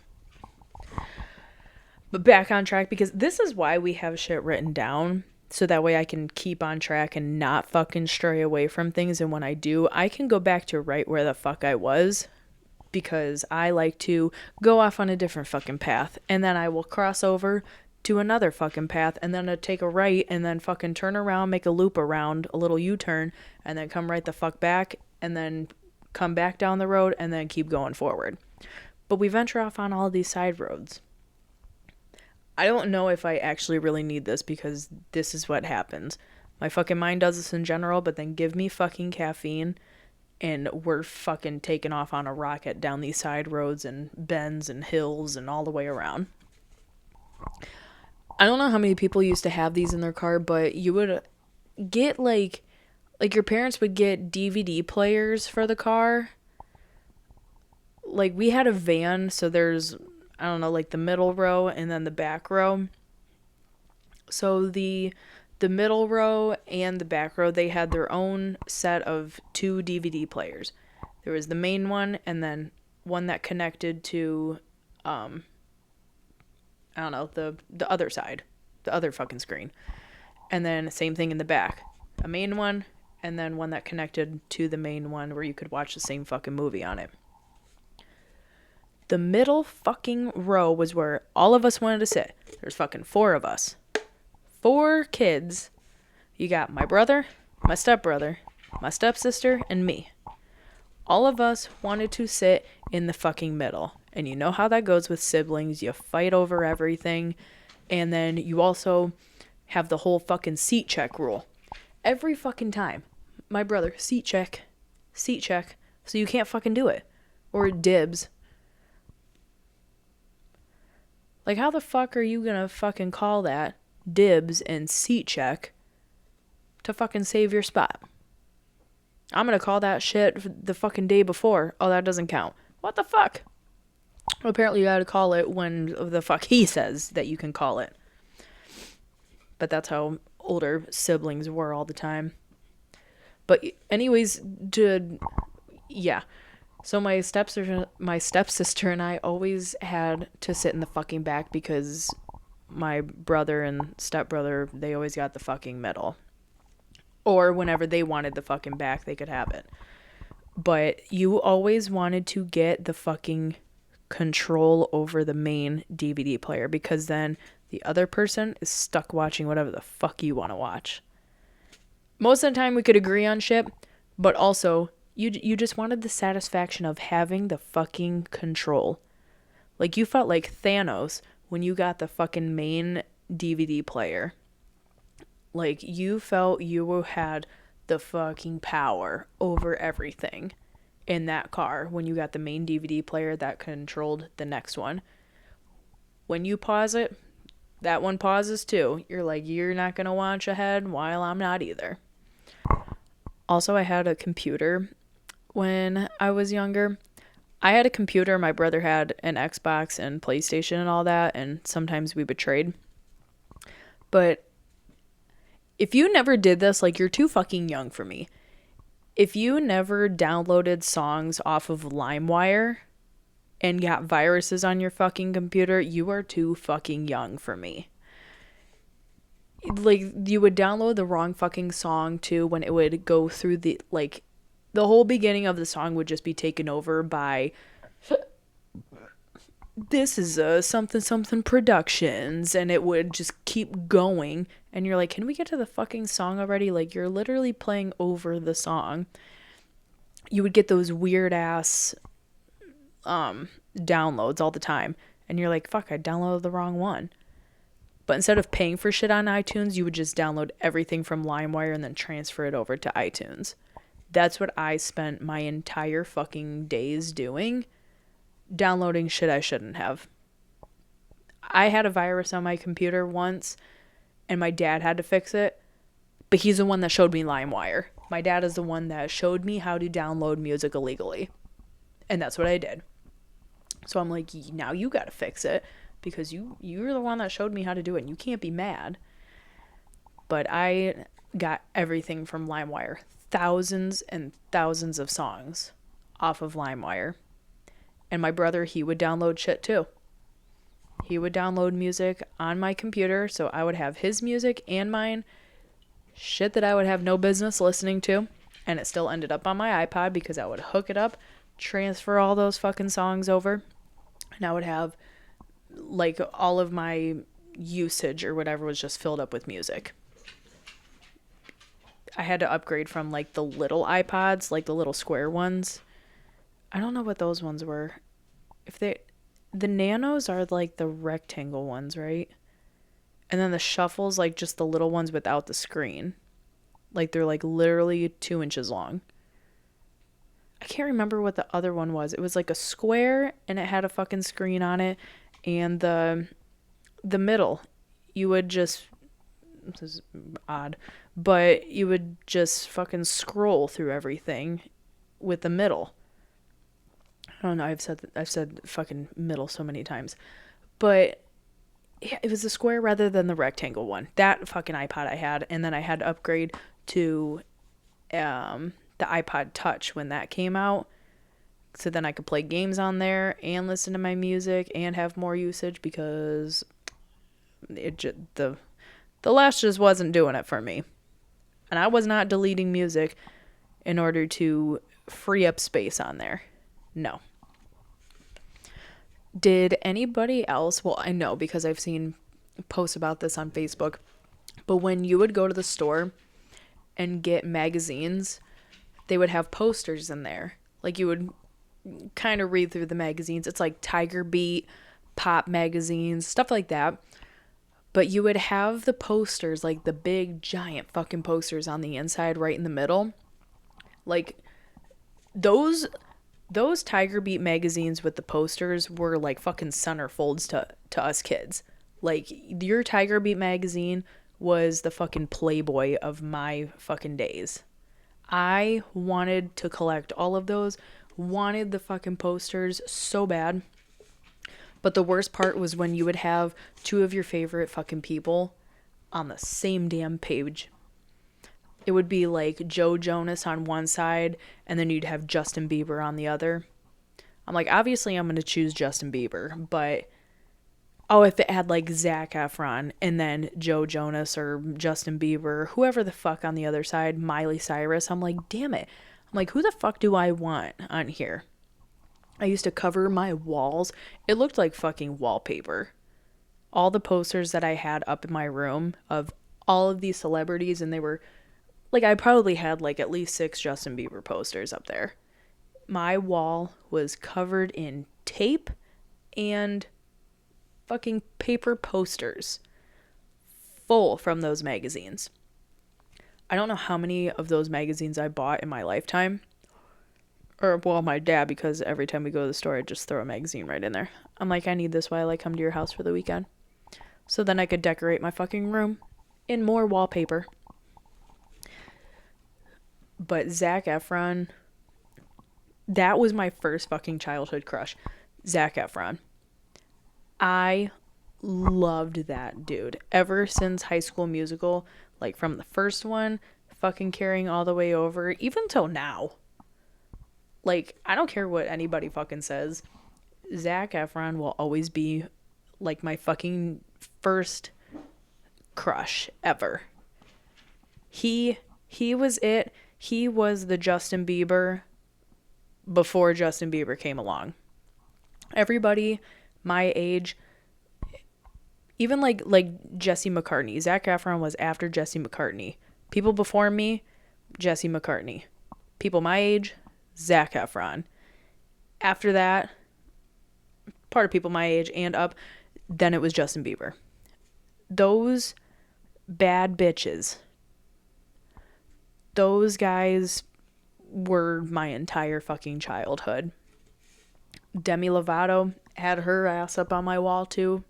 But back on track, because this is why we have shit written down, so that way I can keep on track and not fucking stray away from things, and when I do, I can go back to right where the fuck I was, because I like to go off on a different fucking path, and then I will cross over to another fucking path, and then take a right, and then fucking turn around, make a loop around, a little U-turn, and then come right the fuck back, and then come back down the road, and then keep going forward. But we venture off on all these side roads. I don't know if I actually really need this, because this is what happens. My fucking mind does this in general, but then give me fucking caffeine, and we're fucking taking off on a rocket down these side roads and bends and hills and all the way around. I don't know how many people used to have these in their car, but you would get like your parents would get DVD players for the car. Like, we had a van, so there's, I don't know, like the middle row and then the back row. So the middle row and the back row, they had their own set of 2 DVD players. There was the main one, and then one that connected to, I don't know, the other side, the other fucking screen. And then same thing in the back, a main one, and then one that connected to the main one where you could watch the same fucking movie on it. The middle fucking row was where all of us wanted to sit. There's fucking 4 of us. 4 kids. You got my brother, my stepbrother, my stepsister, and me. All of us wanted to sit in the fucking middle. And you know how that goes with siblings. You fight over everything. And then you also have the whole fucking seat check rule. Every fucking time. My brother, seat check. Seat check. So you can't fucking do it. Or dibs. Like, how the fuck are you gonna fucking call that dibs and seat check to fucking save your spot? I'm gonna call that shit the fucking day before. Oh, that doesn't count. What the fuck? Well, apparently you gotta call it when the fuck he says that you can call it. But that's how older siblings were all the time. But anyways, yeah. So my stepsister and I always had to sit in the fucking back because my brother and stepbrother, they always got the fucking middle. Or whenever they wanted the fucking back, they could have it. But you always wanted to get the fucking control over the main DVD player, because then the other person is stuck watching whatever the fuck you want to watch. Most of the time we could agree on shit, but also you just wanted the satisfaction of having the fucking control. Like, you felt like Thanos when you got the fucking main DVD player. Like, you felt you had the fucking power over everything in that car when you got the main DVD player that controlled the next one. When you pause it, that one pauses too. You're like, you're not going to watch ahead while I'm not either. Also, I had a computer when I was younger. I had a computer, my brother had an Xbox and PlayStation and all that, and sometimes we would trade. But if you never did this, like, you're too fucking young for me. If you never downloaded songs off of LimeWire, and got viruses on your fucking computer, you are too fucking young for me. Like, you would download the wrong fucking song too when it would go through the, like, the whole beginning of the song would just be taken over by, this is a something something productions, and it would just keep going, and you're like, can we get to the fucking song already? Like, you're literally playing over the song. You would get those weird ass downloads all the time, and you're like, fuck, I downloaded the wrong one. But instead of paying for shit on iTunes, you would just download everything from LimeWire and then transfer it over to iTunes. That's what I spent my entire fucking days doing, downloading shit I shouldn't have. I had a virus on my computer once, and my dad had to fix it, but he's the one that showed me LimeWire. My dad is the one that showed me how to download music illegally, and that's what I did. So I'm like, now you gotta fix it, because you're the one that showed me how to do it, and you can't be mad. But I got everything from LimeWire. Thousands and thousands of songs off of LimeWire. And my brother, he would download shit too. He would download music on my computer, so I would have his music and mine. Shit that I would have no business listening to. And it still ended up on my iPod because I would hook it up, transfer all those fucking songs over, and I would have, like, all of my usage or whatever was just filled up with music. I had to upgrade from, like, the little iPods, like the little square ones. I don't know what those ones were. The nanos are like the rectangle ones, right? And then the shuffles, like just the little ones without the screen. Like, they're like literally 2 inches long. I can't remember what the other one was. It was like a square and it had a fucking screen on it. And the middle, you would just, this is odd, but you would just fucking scroll through everything with the middle. I don't know, I've said fucking middle so many times. But yeah, it was a square rather than the rectangle one. That fucking iPod I had, and then I had to upgrade to the iPod Touch when that came out. So then I could play games on there and listen to my music and have more usage, because the last just wasn't doing it for me. And I was not deleting music in order to free up space on there. No. Did anybody else, well, I know because I've seen posts about this on Facebook, but when you would go to the store and get magazines, they would have posters in there. Like, you would kind of read through the magazines. It's like Tiger Beat, Pop magazines, stuff like that. But you would have the posters, like the big giant fucking posters on the inside right in the middle. Like, those Tiger Beat magazines with the posters were like fucking centerfolds to us kids. Like, your Tiger Beat magazine was the fucking Playboy of my fucking days. I wanted to collect all of those, wanted the fucking posters so bad. But the worst part was when you would have two of your favorite fucking people on the same damn page. It would be like Joe Jonas on one side, and then you'd have Justin Bieber on the other. I'm like, obviously I'm going to choose Justin Bieber, but if it had like Zac Efron and then Joe Jonas or Justin Bieber, whoever the fuck on the other side, Miley Cyrus, I'm like, damn it. I'm like, who the fuck do I want on here? I used to cover my walls. It looked like fucking wallpaper. All the posters that I had up in my room of all of these celebrities, and they were, like, I probably had like at least 6 Justin Bieber posters up there. My wall was covered in tape and fucking paper posters full from those magazines. I don't know how many of those magazines I bought in my lifetime. Or, well, my dad, because every time we go to the store, I'd just throw a magazine right in there. I'm like, I need this while I come to your house for the weekend. So then I could decorate my fucking room in more wallpaper. But Zac Efron, that was my first fucking childhood crush. Zac Efron. I loved that dude. Ever since High School Musical, like from the first one, fucking carrying all the way over, even till now. Like, I don't care what anybody fucking says. Zac Efron will always be like my fucking first crush ever. He was it. He was the Justin Bieber before Justin Bieber came along. Everybody my age, even like Jesse McCartney. Zac Efron was after Jesse McCartney. People before me, Jesse McCartney. People my age, Zac Efron. After that, part of people my age and up, then it was Justin Bieber. Those bad bitches, those guys were my entire fucking childhood. Demi Lovato had her ass up on my wall too.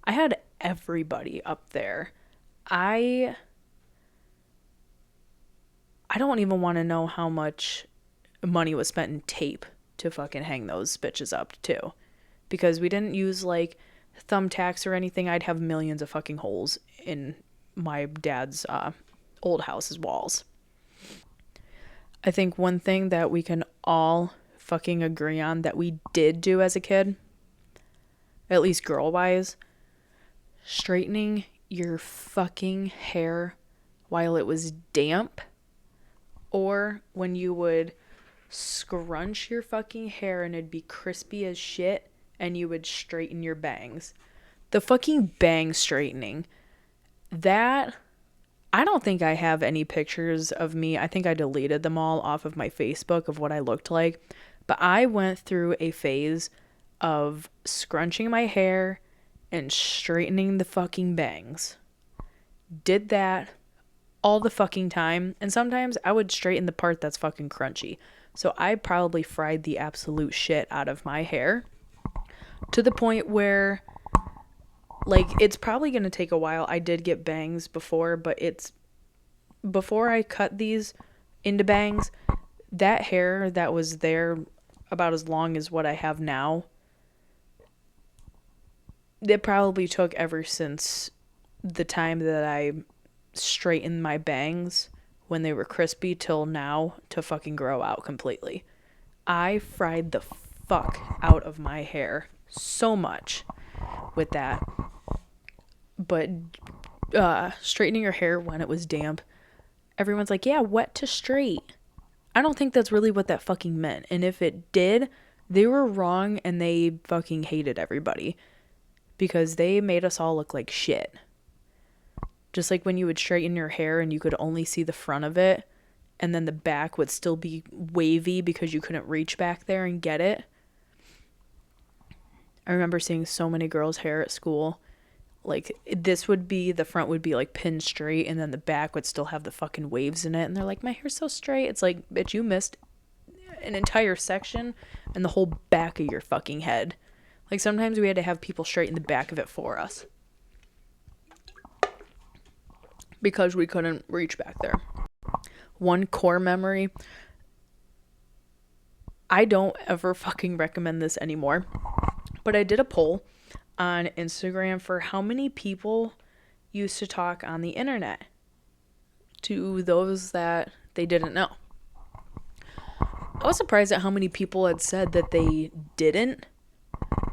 I had everybody up there. I don't even want to know how much money was spent in tape to fucking hang those bitches up too. Because we didn't use like thumbtacks or anything. I'd have millions of fucking holes in my dad's old house's walls. I think one thing that we can all fucking agree on that we did do as a kid, at least girl-wise, straightening your fucking hair while it was damp, or when you would scrunch your fucking hair and it'd be crispy as shit and you would straighten your bangs. The fucking bang straightening. That, I don't think I have any pictures of me. I think I deleted them all off of my Facebook of what I looked like. But I went through a phase of scrunching my hair and straightening the fucking bangs. Did that all the fucking time. And sometimes I would straighten the part that's fucking crunchy. So I probably fried the absolute shit out of my hair to the point where, like, it's probably going to take a while. I did get bangs before, but it's before I cut these into bangs, that hair that was there about as long as what I have now, it probably took ever since the time that I straightened my bangs when they were crispy till now to fucking grow out completely. I fried the fuck out of my hair so much with that. But straightening your hair when it was damp, everyone's like, yeah, wet to straight. I don't think that's really what that fucking meant. And if it did, they were wrong and they fucking hated everybody. Because they made us all look like shit. Just like when you would straighten your hair and you could only see the front of it, and then the back would still be wavy because you couldn't reach back there and get it. I remember seeing so many girls' hair at school. Like, this would be, the front would be like pin straight, and then the back would still have the fucking waves in it. And they're like, my hair's so straight. It's like, bitch, you missed an entire section and the whole back of your fucking head. Like, sometimes we had to have people straighten the back of it for us because we couldn't reach back there. One core memory, I don't ever fucking recommend this anymore, but I did a poll on Instagram for how many people used to talk on the internet to those that they didn't know. I was surprised at how many people had said that they didn't,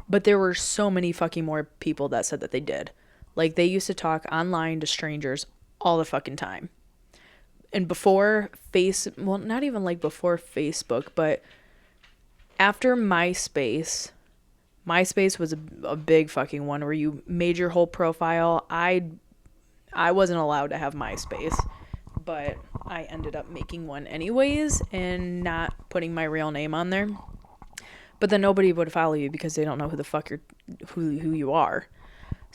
but there were so many fucking more people that said that they did. Like, they used to talk online to strangers all the fucking time. And before well, not even like before Facebook, but after MySpace was a big fucking one where you made your whole profile. I wasn't allowed to have MySpace, but I ended up making one anyways and not putting my real name on there. But then nobody would follow you because they don't know who the fuck who you are.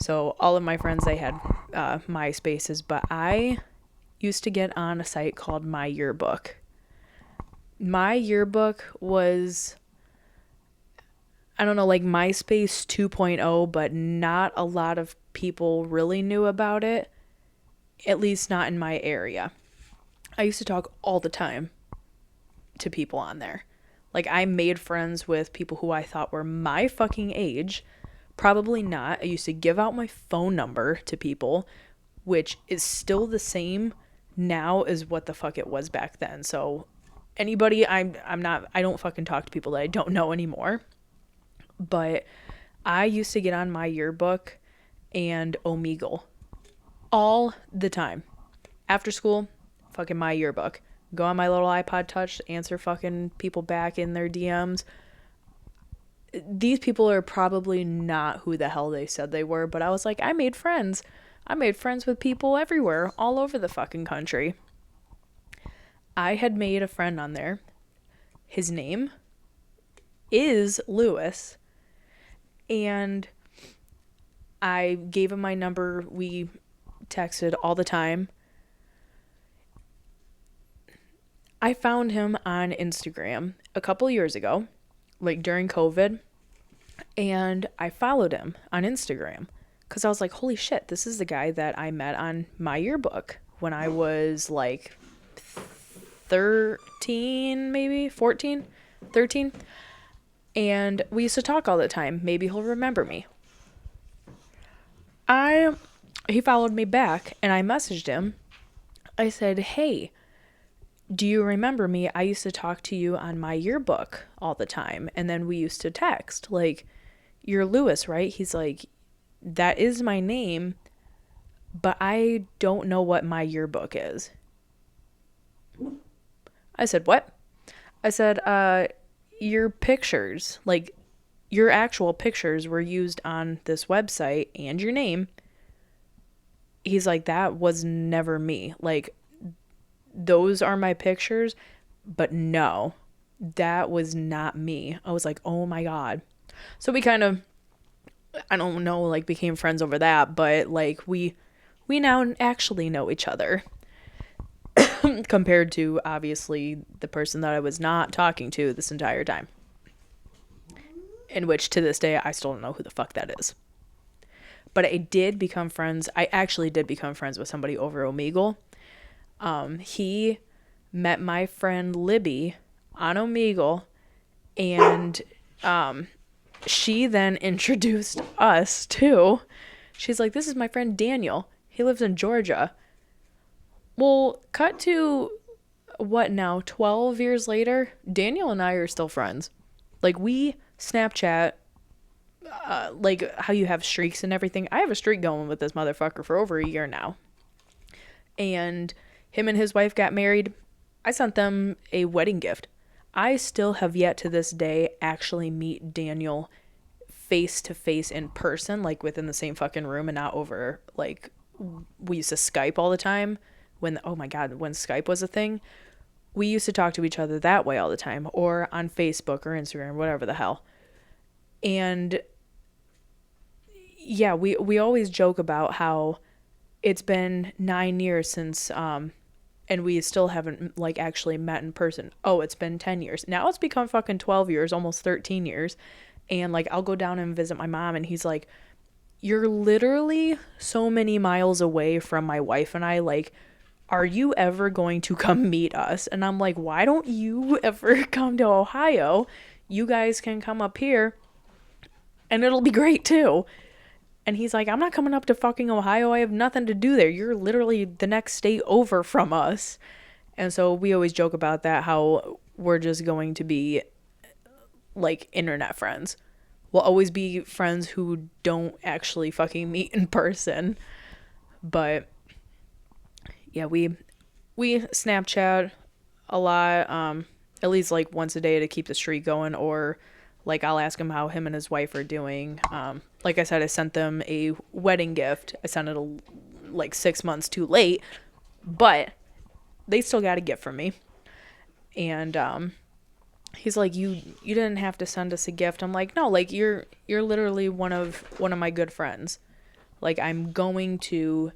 So all of my friends, they had MySpaces, but I used to get on a site called My Yearbook. My Yearbook was, I don't know, like MySpace 2.0, but not a lot of people really knew about it, at least not in my area. I used to talk all the time to people on there. Like, I made friends with people who I thought were my fucking age. Probably not. I used to give out my phone number to people, which is still the same now as what the fuck it was back then. So anybody, I don't fucking talk to people that I don't know anymore. But I used to get on my yearbook and Omegle all the time. After school, fucking my yearbook. Go on my little iPod Touch, answer fucking people back in their DMs. These people are probably not who the hell they said they were, but I was like, I made friends. I made friends with people everywhere, all over the fucking country. I had made a friend on there. His name is Lewis. And I gave him my number. We texted all the time. I found him on Instagram a couple years ago, like during COVID, and I followed him on Instagram because I was like, holy shit, this is the guy that I met on my yearbook when I was like 13, maybe 14, 13. And we used to talk all the time. Maybe he'll remember me. He followed me back and I messaged him. I said, hey, do you remember me? I used to talk to you on my yearbook all the time. And then we used to text, like, you're Lewis, right? He's like, that is my name, but I don't know what my yearbook is. I said, what? I said, your pictures, like, your actual pictures were used on this website and your name. He's like, that was never me. Like, those are my pictures, but no, that was not me. I was like, oh my God. So we kind of, I don't know, like became friends over that, but like we now actually know each other compared to obviously the person that I was not talking to this entire time. In which to this day, I still don't know who the fuck that is. But I did become friends. I actually did become friends with somebody over Omegle. He met my friend Libby on Omegle, and she then introduced us to, she's like, this is my friend Daniel. He lives in Georgia. Well, cut to what now, 12 years later, Daniel and I are still friends. Like, we Snapchat, like how you have streaks and everything. I have a streak going with this motherfucker for over a year now. And him and his wife got married. I sent them a wedding gift. I still have yet to this day actually meet Daniel face to face in person, like within the same fucking room and not over, like, we used to Skype all the time when, oh my God, when Skype was a thing. We used to talk to each other that way all the time, or on Facebook or Instagram, whatever the hell. And yeah, we always joke about how it's been 9 years since, and we still haven't, like, actually met in person. Oh, it's been 10 years. Now it's become fucking 12 years, almost 13 years. And, like, I'll go down and visit my mom, and he's like, you're literally so many miles away from my wife and I. Like, are you ever going to come meet us? And I'm like, why don't you ever come to Ohio? You guys can come up here, and it'll be great, too. And he's like, I'm not coming up to fucking Ohio. I have nothing to do there. You're literally the next state over from us. And so we always joke about that, how we're just going to be like internet friends. We'll always be friends who don't actually fucking meet in person. But yeah, we Snapchat a lot, at least like once a day to keep the streak going, or like I'll ask him how him and his wife are doing. Like I said, I sent them a wedding gift. I sent it like 6 months too late, but they still got a gift from me. And he's like, you didn't have to send us a gift. I'm like, no, like you're literally one of my good friends. Like, I'm going to,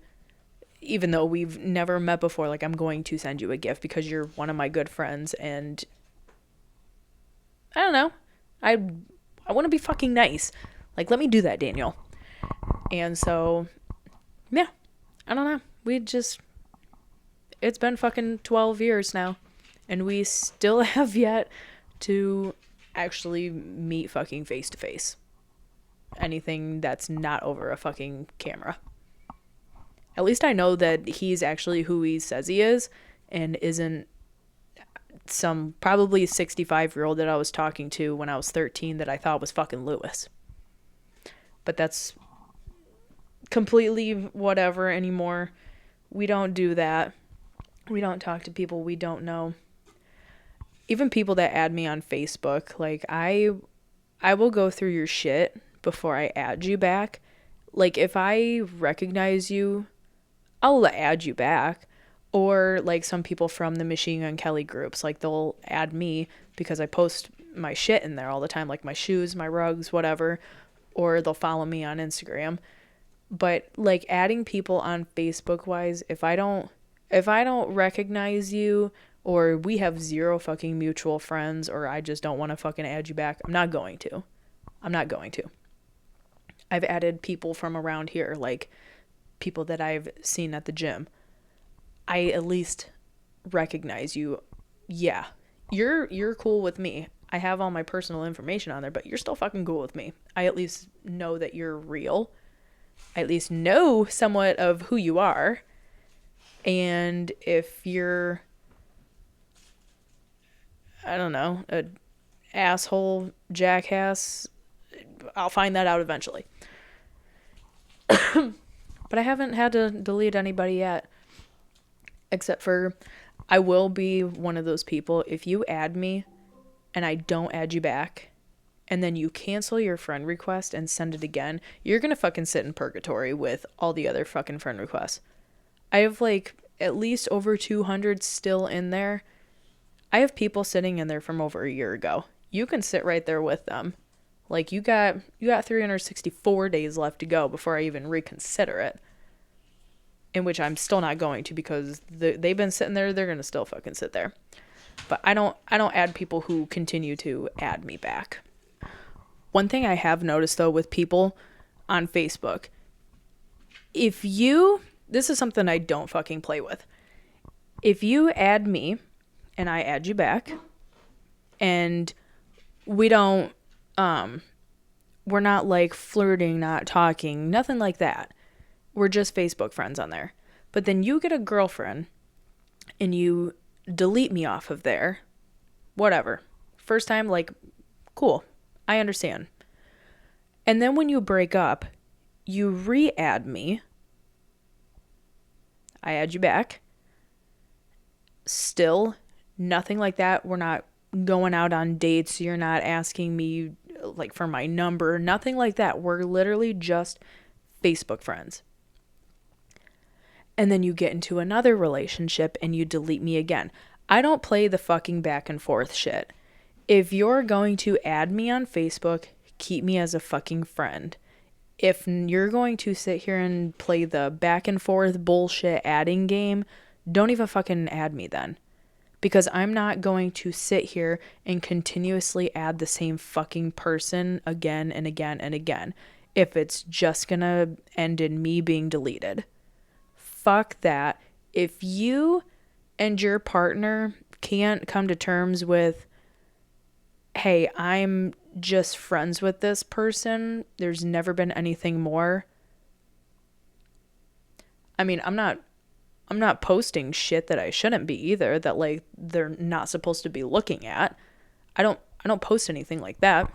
even though we've never met before, like, I'm going to send you a gift because you're one of my good friends. And I don't know, I want to be fucking nice. Like, let me do that, Daniel. And so, yeah, I don't know. It's been fucking 12 years now, and we still have yet to actually meet fucking face to face. Anything that's not over a fucking camera. At least I know that he's actually who he says he is and isn't some probably 65-year-old that I was talking to when I was 13 that I thought was fucking Lewis. But that's completely whatever anymore. We don't do that. We don't talk to people we don't know. Even people that add me on Facebook, like I will go through your shit before I add you back. Like if I recognize you, I'll add you back. Or like some people from the Machine Gun Kelly groups, like they'll add me because I post my shit in there all the time, like my shoes, my rugs, whatever. Or they'll follow me on Instagram. But like adding people on Facebook wise, if I don't recognize you, or we have zero fucking mutual friends, or I just don't want to fucking add you back, I'm not going to. I've added people from around here, like people that I've seen at the gym. I at least recognize you. Yeah, you're cool with me. I have all my personal information on there, but you're still fucking cool with me. I at least know that you're real. I at least know somewhat of who you are. And if you're, I don't know, a asshole jackass, I'll find that out eventually. But I haven't had to delete anybody yet. Except for, I will be one of those people, if you add me and I don't add you back, and then you cancel your friend request and send it again, you're gonna fucking sit in purgatory with all the other fucking friend requests. I have like at least over 200 still in there. I have people sitting in there from over a year ago. You can sit right there with them. Like you got 364 days left to go before I even reconsider it. In which I'm still not going to, because they've been sitting there, they're going to still fucking sit there. But I don't add people who continue to add me back. One thing I have noticed though with people on Facebook, this is something I don't fucking play with. If you add me and I add you back and we don't, we're not like flirting, not talking, nothing like that. We're just Facebook friends on there. But then you get a girlfriend and you delete me off of there. Whatever. First time, like, cool. I understand. And then when you break up, you re-add me. I add you back. Still, nothing like that. We're not going out on dates. You're not asking me, like, for my number. Nothing like that. We're literally just Facebook friends. And then you get into another relationship and you delete me again. I don't play the fucking back and forth shit. If you're going to add me on Facebook, keep me as a fucking friend. If you're going to sit here and play the back and forth bullshit adding game, don't even fucking add me then. Because I'm not going to sit here and continuously add the same fucking person again and again and again if it's just gonna end in me being deleted. Fuck that. If you and your partner can't come to terms with, hey, I'm just friends with this person, there's never been anything more. I mean, I'm not posting shit that I shouldn't be either, that like they're not supposed to be looking at. I don't post anything like that.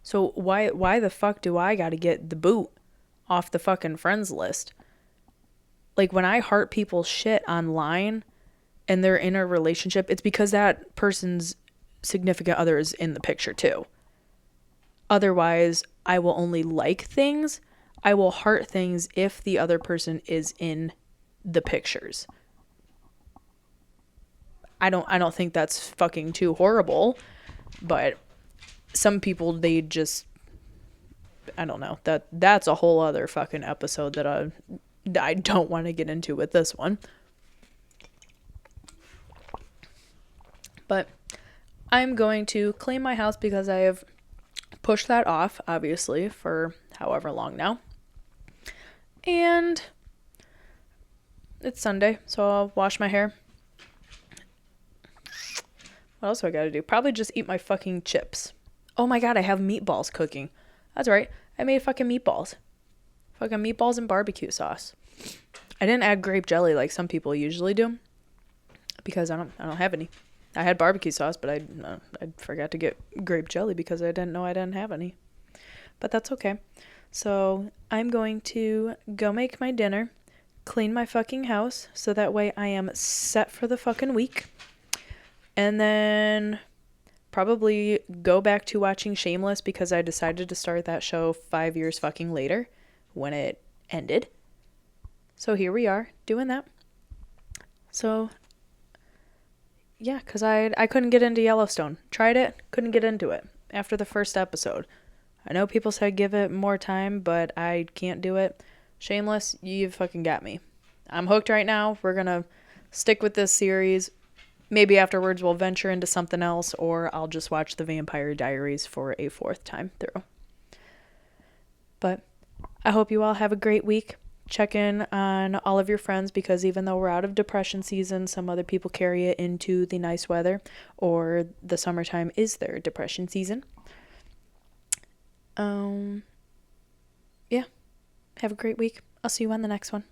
So why the fuck do I got to get the boot off the fucking friends list? Like when I heart people's shit online and they're in a relationship, it's because that person's significant other is in the picture too. Otherwise, I will only like things. I will heart things if the other person is in the pictures. I don't think that's fucking too horrible, but some people, they just, I don't know, that's a whole other fucking episode that I don't want to get into with this one. But I'm going to clean my house because I have pushed that off, obviously, for however long now. And it's Sunday, so I'll wash my hair. What else do I gotta do? Probably just eat my fucking chips. Oh my god, I have meatballs cooking. That's right, I made fucking meatballs. Fucking meatballs and barbecue sauce. I didn't add grape jelly like some people usually do, because I don't have any. I had barbecue sauce, but I forgot to get grape jelly because I didn't know I didn't have any. But that's okay. So I'm going to go make my dinner, clean my fucking house, so that way I am set for the fucking week. And then probably go back to watching Shameless because I decided to start that show 5 years fucking later when it ended. So here we are doing that. So yeah, because I couldn't get into Yellowstone. Tried it, couldn't get into it after the first episode. I know people said give it more time, but I can't do it. Shameless, you fucking got me. I'm hooked right now. We're going to stick with this series. Maybe afterwards we'll venture into something else, or I'll just watch The Vampire Diaries for a fourth time through. But I hope you all have a great week. Check in on all of your friends because even though we're out of depression season, some other people carry it into the nice weather, or the summertime is their depression season. Yeah. Have a great week. I'll see you on the next one.